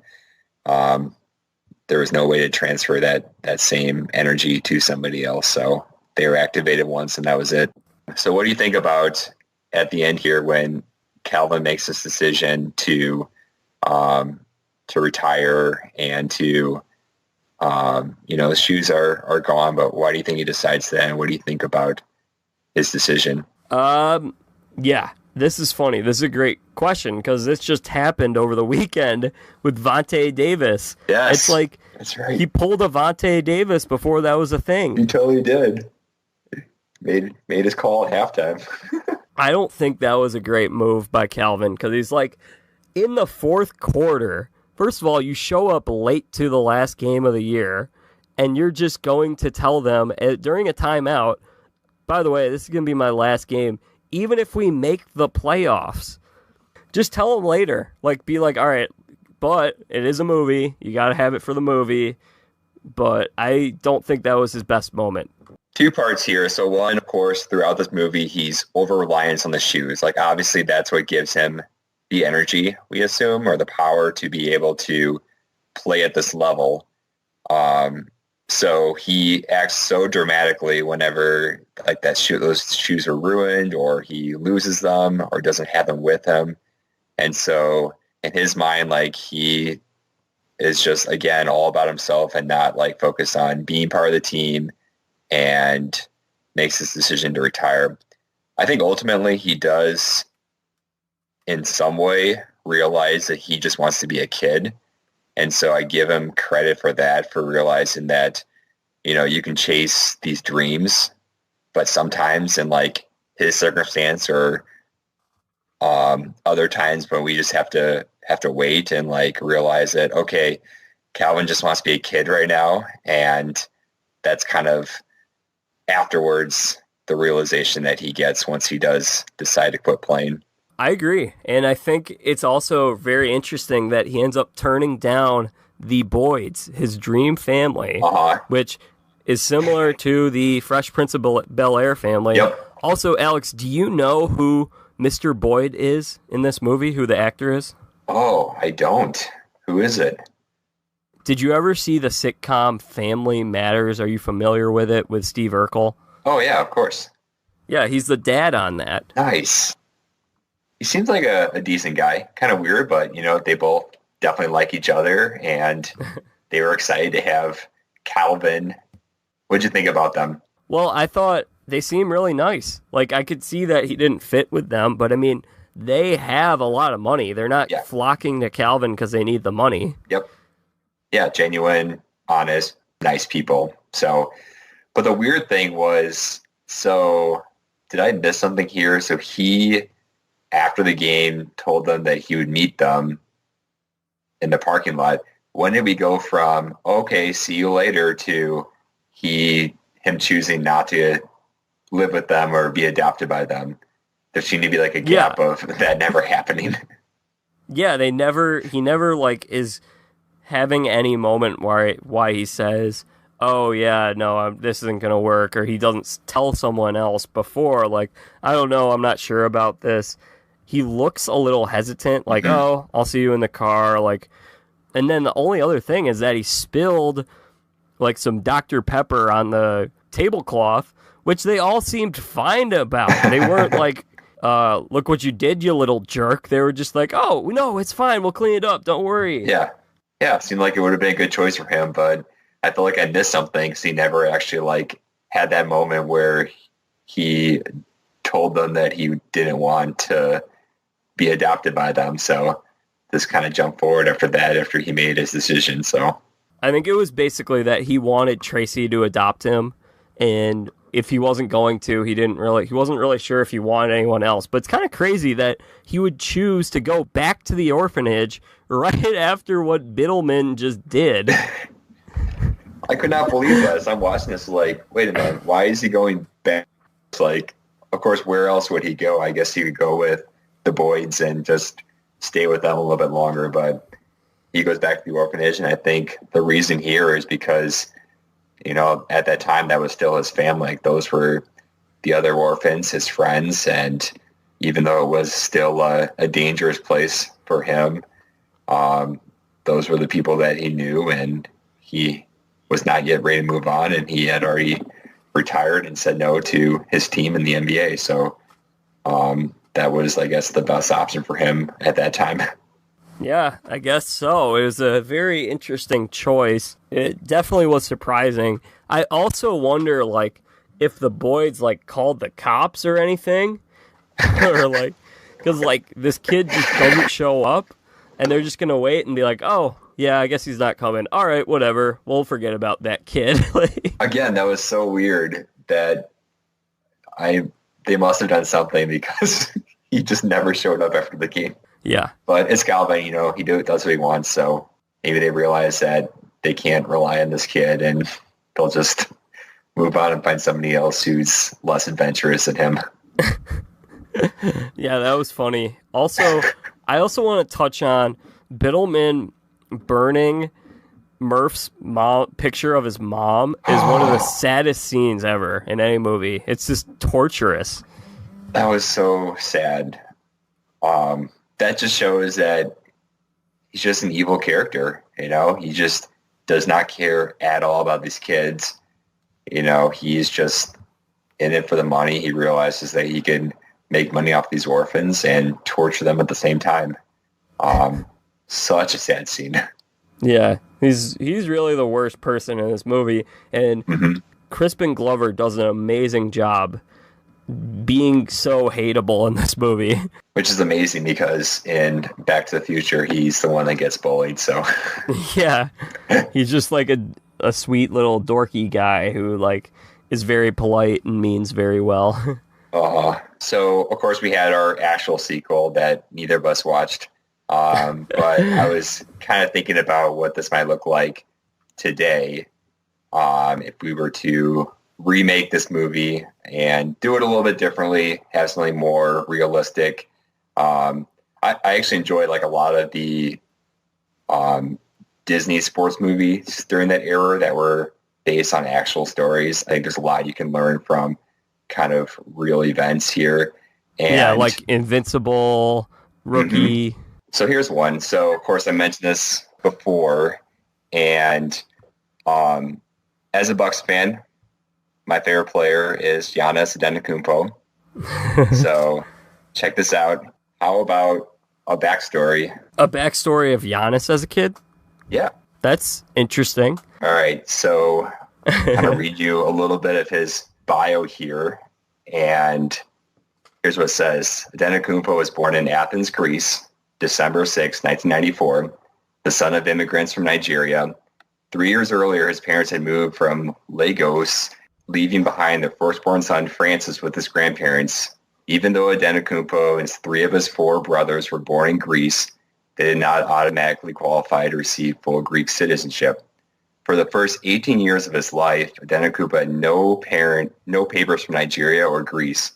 there was no way to transfer that same energy to somebody else. So they were activated once and that was it. So what do you think about at the end here when Calvin makes this decision to retire and to, the shoes are gone, but why do you think he decides that? And what do you think about his decision? Yeah, this is funny. This is a great question because this just happened over the weekend with Vontae Davis. Yes, it's like that's right. He pulled a Vontae Davis before that was a thing. He totally did. Made his call at halftime. I don't think that was a great move by Calvin because he's like, in the fourth quarter, first of all, you show up late to the last game of the year, and you're just going to tell them during a timeout, by the way, this is going to be my last game. Even if we make the playoffs, just tell them later. Like, be like, all right, but it is a movie. You got to have it for the movie. But I don't think that was his best moment. Two parts here. So one, of course, throughout this movie, he's over-reliance on the shoes. Like, obviously, that's what gives him the energy, we assume, or the power to be able to play at this level. So he acts so dramatically whenever like those shoes are ruined or he loses them or doesn't have them with him. And so in his mind, like he is just, again, all about himself and not like focused on being part of the team, and makes this decision to retire. I think ultimately he does in some way realize that he just wants to be a kid. And so I give him credit for that, for realizing that, you can chase these dreams, but sometimes in like his circumstance or other times when we just have to wait and like realize that, okay, Calvin just wants to be a kid right now. And that's kind of afterwards the realization that he gets once he does decide to quit playing. I agree. And I think it's also very interesting that he ends up turning down the Boyds, his dream family, which is similar to the Fresh Prince of Bel-Air family. Yep. Also, Alex, do you know who Mr. Boyd is in this movie, who the actor is? Oh, I don't. Who is it? Did you ever see the sitcom Family Matters? Are you familiar with it, with Steve Urkel? Oh, yeah, of course. Yeah, he's the dad on that. Nice. He seems like a decent guy. Kind of weird, but, they both definitely like each other, and they were excited to have Calvin. What'd you think about them? Well, I thought they seem really nice. Like, I could see that he didn't fit with them, but, I mean, they have a lot of money. They're not flocking to Calvin because they need the money. Yep. Yeah, genuine, honest, nice people. So, but the weird thing was, did I miss something here? So he, after the game, told them that he would meet them in the parking lot. When did we go from, okay, see you later, to him choosing not to live with them or be adopted by them? There seemed to be like a gap of that never happening. Yeah, he never like is having any moment why he says, oh yeah, no, this isn't going to work, or he doesn't tell someone else before, like, I don't know, I'm not sure about this. He looks a little hesitant, like, oh, I'll see you in the car, like, and then the only other thing is that he spilled like some Dr. Pepper on the tablecloth, which they all seemed fine about. They weren't like, look what you did, you little jerk. They were just like, oh, no, it's fine. We'll clean it up. Don't worry. Yeah. Yeah. It seemed like it would have been a good choice for him, but I feel like I missed something because he never actually like had that moment where he told them that he didn't want to be adopted by them. So this kind of jumped forward after that, after he made his decision. So I think it was basically that he wanted Tracy to adopt him, and if he wasn't going to, he wasn't really sure if he wanted anyone else. But it's kind of crazy that he would choose to go back to the orphanage right after what Biddleman just did. I could not believe that. As I'm watching this, like, wait a minute, why is he going back? It's like, of course, where else would he go? I guess he would go with the Boyds and just stay with them a little bit longer, but he goes back to the orphanage, and I think the reason here is because, at that time, that was still his family. Like, those were the other orphans, his friends, and even though it was still a dangerous place for him, those were the people that he knew, and he was not yet ready to move on, and he had already retired and said no to his team in the NBA. So that was, I guess, the best option for him at that time. Yeah, I guess so. It was a very interesting choice. It definitely was surprising. I also wonder, like, if the Boyds, like, called the cops or anything. Or, like, because, like, this kid just doesn't show up, and they're just going to wait and be like, oh, yeah, I guess he's not coming. All right, whatever. We'll forget about that kid. Like, Again, that was so weird that they must have done something because he just never showed up after the game. yeah. But it's Galvin, he does what he wants. So maybe they realize that they can't rely on this kid and they'll just move on and find somebody else who's less adventurous than him. Yeah, that was funny. Also, I also want to touch on Biddleman burning Murph's picture of his mom is one of the saddest scenes ever in any movie. It's just torturous. That was so sad. That just shows that he's just an evil character. He just does not care at all about these kids. He's just in it for the money. He realizes that he can make money off these orphans and torture them at the same time. Such a sad scene. Yeah, he's really the worst person in this movie, and Crispin Glover does an amazing job being so hateable in this movie. Which is amazing because in Back to the Future, he's the one that gets bullied. So yeah, he's just like a sweet little dorky guy who like is very polite and means very well. So of course we had our actual sequel that neither of us watched. But I was kind of thinking about what this might look like today if we were to remake this movie and do it a little bit differently, have something more realistic. I actually enjoyed like a lot of the Disney sports movies during that era that were based on actual stories. I think there's a lot you can learn from kind of real events here. And yeah, like Invincible, Rookie. So here's one. So of course I mentioned this before, and as a Bucks fan, my favorite player is Giannis Antetokounmpo. So check this out. How about a backstory? A backstory of Giannis as a kid? Yeah. That's interesting. All right. So I'm going to read you a little bit of his bio here. And here's what it says. Antetokounmpo was born in Athens, Greece, December 6, 1994, the son of immigrants from Nigeria. 3 years earlier, his parents had moved from Lagos, leaving behind their firstborn son, Francis, with his grandparents. Even though Antetokounmpo and 3 of his 4 brothers were born in Greece, they did not automatically qualify to receive full Greek citizenship. For the first 18 years of his life, Antetokounmpo had no papers from Nigeria or Greece.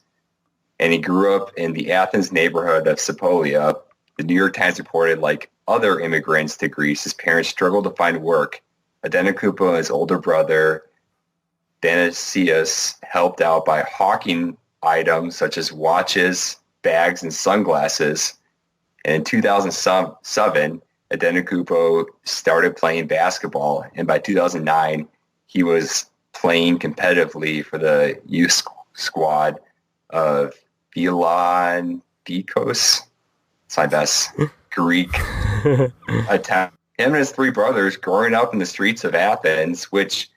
And he grew up in the Athens neighborhood of Sepolia. The New York Times reported, like other immigrants to Greece, his parents struggled to find work. Antetokounmpo and his older brother, Dionysius, helped out by hawking items such as watches, bags, and sunglasses. And in 2007, Antetokounmpo started playing basketball. And by 2009, he was playing competitively for the youth squad of Vita. It's my best Greek attempt. Him and his 3 brothers growing up in the streets of Athens, which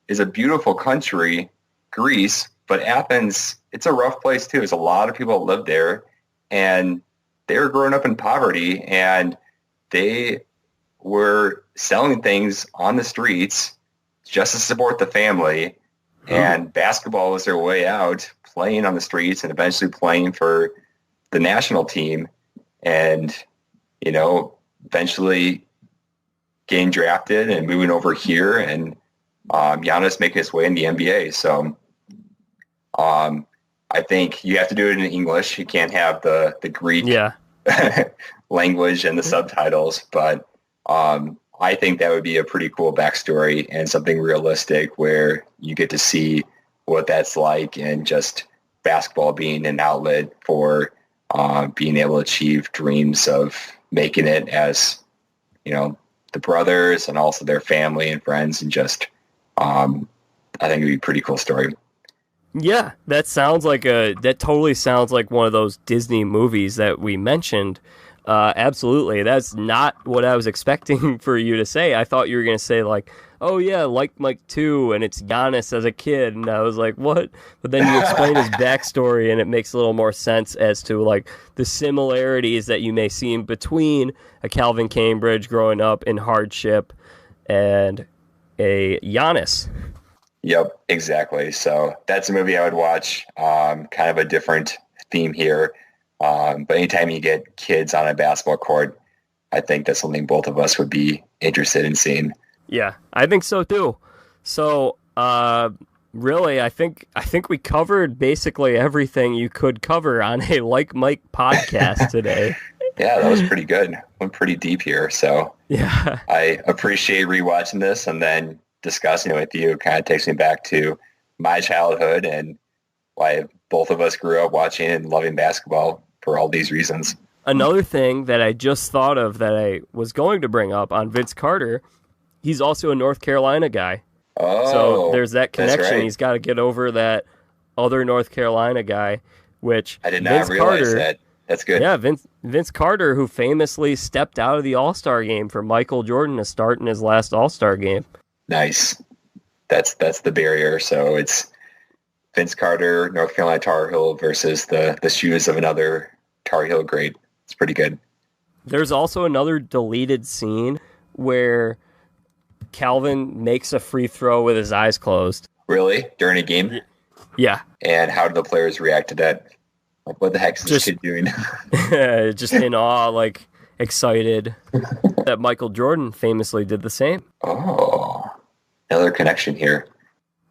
is a beautiful country, Greece, but Athens, it's a rough place too. There's a lot of people that live there, and they were growing up in poverty, and they were selling things on the streets just to support the family, and basketball was their way out, playing on the streets and eventually playing for the national team, and, eventually getting drafted and moving over here, and Giannis making his way in the NBA. So I think you have to do it in English. You can't have the Greek language and the subtitles, but I think that would be a pretty cool backstory and something realistic where you get to see what that's like, and just basketball being an outlet for being able to achieve dreams of making it as, the brothers and also their family and friends, and just I think it'd be a pretty cool story. Yeah, that totally sounds like one of those Disney movies that we mentioned. Absolutely. That's not what I was expecting for you to say. I thought you were going to say, like, oh, yeah, like Mike 2, and it's Giannis as a kid. And I was like, what? But then you explain his backstory, and it makes a little more sense as to, like, the similarities that you may see between a Calvin Cambridge growing up in hardship and a Giannis. Yep, exactly. So that's a movie I would watch. Kind of a different theme here. But anytime you get kids on a basketball court, I think that's something both of us would be interested in seeing. Yeah, I think so too. So, really, I think we covered basically everything you could cover on a Like Mike podcast today. Yeah, that was pretty good. Went pretty deep here. So yeah, I appreciate rewatching this and then discussing it with you. It kind of takes me back to my childhood and why both of us grew up watching and loving basketball for all these reasons. Another thing that I just thought of that I was going to bring up on Vince Carter, he's also a North Carolina guy. Oh, so there's that connection. Right. He's got to get over that other North Carolina guy, which I did not realize that. That's good. Yeah, Vince Carter, who famously stepped out of the All-Star game for Michael Jordan to start in his last All-Star game. Nice. That's the barrier. So it's Vince Carter, North Carolina Tar Heel versus the shoes of another Tar Heel great. It's pretty good. There's also another deleted scene where Calvin makes a free throw with his eyes closed. Really? During a game? Yeah. And how do the players react to that? Like, what the heck is this kid doing? Just in awe, like excited that Michael Jordan famously did the same. Oh, another connection here.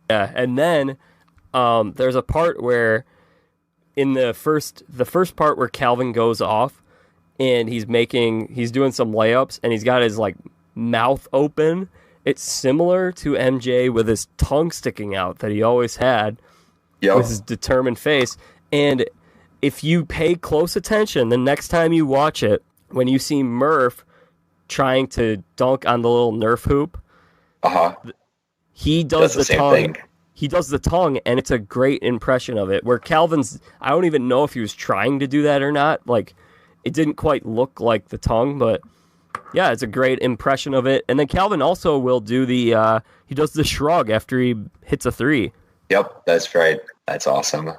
Yeah, and then there's a part where in the first part where Calvin goes off and he's doing some layups and he's got his like mouth open. It's similar to MJ with his tongue sticking out that he always had. Yep. With his determined face. And if you pay close attention, the next time you watch it, when you see Murph trying to dunk on the little Nerf hoop, he does the tongue. Thing. He does the tongue, and it's a great impression of it. Where Calvin's, I don't even know if he was trying to do that or not. Like, it didn't quite look like the tongue, but yeah, it's a great impression of it. And then Calvin also will do he does the shrug after he hits a three. Yep, that's right. That's awesome.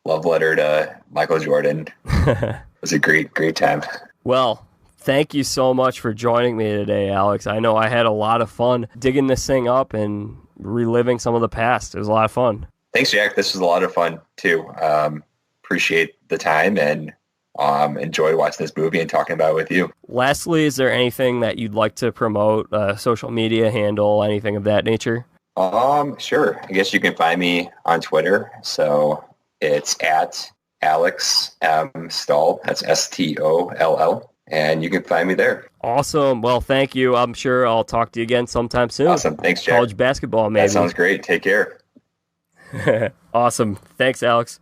Love letter to Michael Jordan. It was a great time. Well, thank you so much for joining me today, Alex. I know I had a lot of fun digging this thing up and reliving some of the past. It was a lot of fun. Thanks, Jack. This was a lot of fun, too. Appreciate the time and enjoy watching this movie and talking about it with you. Lastly, is there anything that you'd like to promote, social media handle, anything of that nature? Sure. I guess you can find me on Twitter. So it's at Alex M. Stoll. That's Stoll. And you can find me there. Awesome. Well, thank you. I'm sure I'll talk to you again sometime soon. Awesome. Thanks, Jack. College basketball, maybe. That sounds great. Take care. Awesome. Thanks, Alex.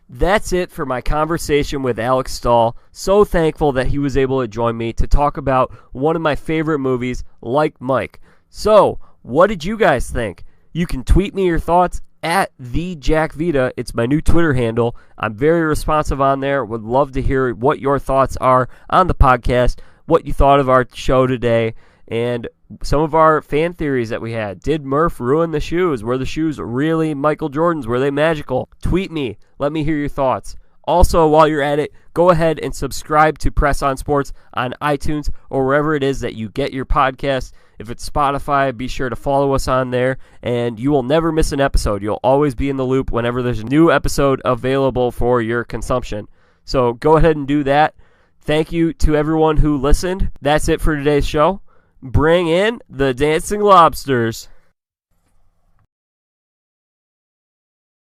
That's it for my conversation with Alex Stoll. So thankful that he was able to join me to talk about one of my favorite movies, Like Mike. So, what did you guys think? You can tweet me your thoughts at @TheJackVita. It's my new Twitter handle. I'm very responsive on there. Would love to hear what your thoughts are on the podcast, what you thought of our show today, and some of our fan theories that we had. Did Murph ruin the shoes? Were the shoes really Michael Jordan's? Were they magical? Tweet me. Let me hear your thoughts. Also, while you're at it, go ahead and subscribe to Press On Sports on iTunes or wherever it is that you get your podcasts. If it's Spotify, be sure to follow us on there, and you will never miss an episode. You'll always be in the loop whenever there's a new episode available for your consumption. So go ahead and do that. Thank you to everyone who listened. That's it for today's show. Bring in the dancing lobsters.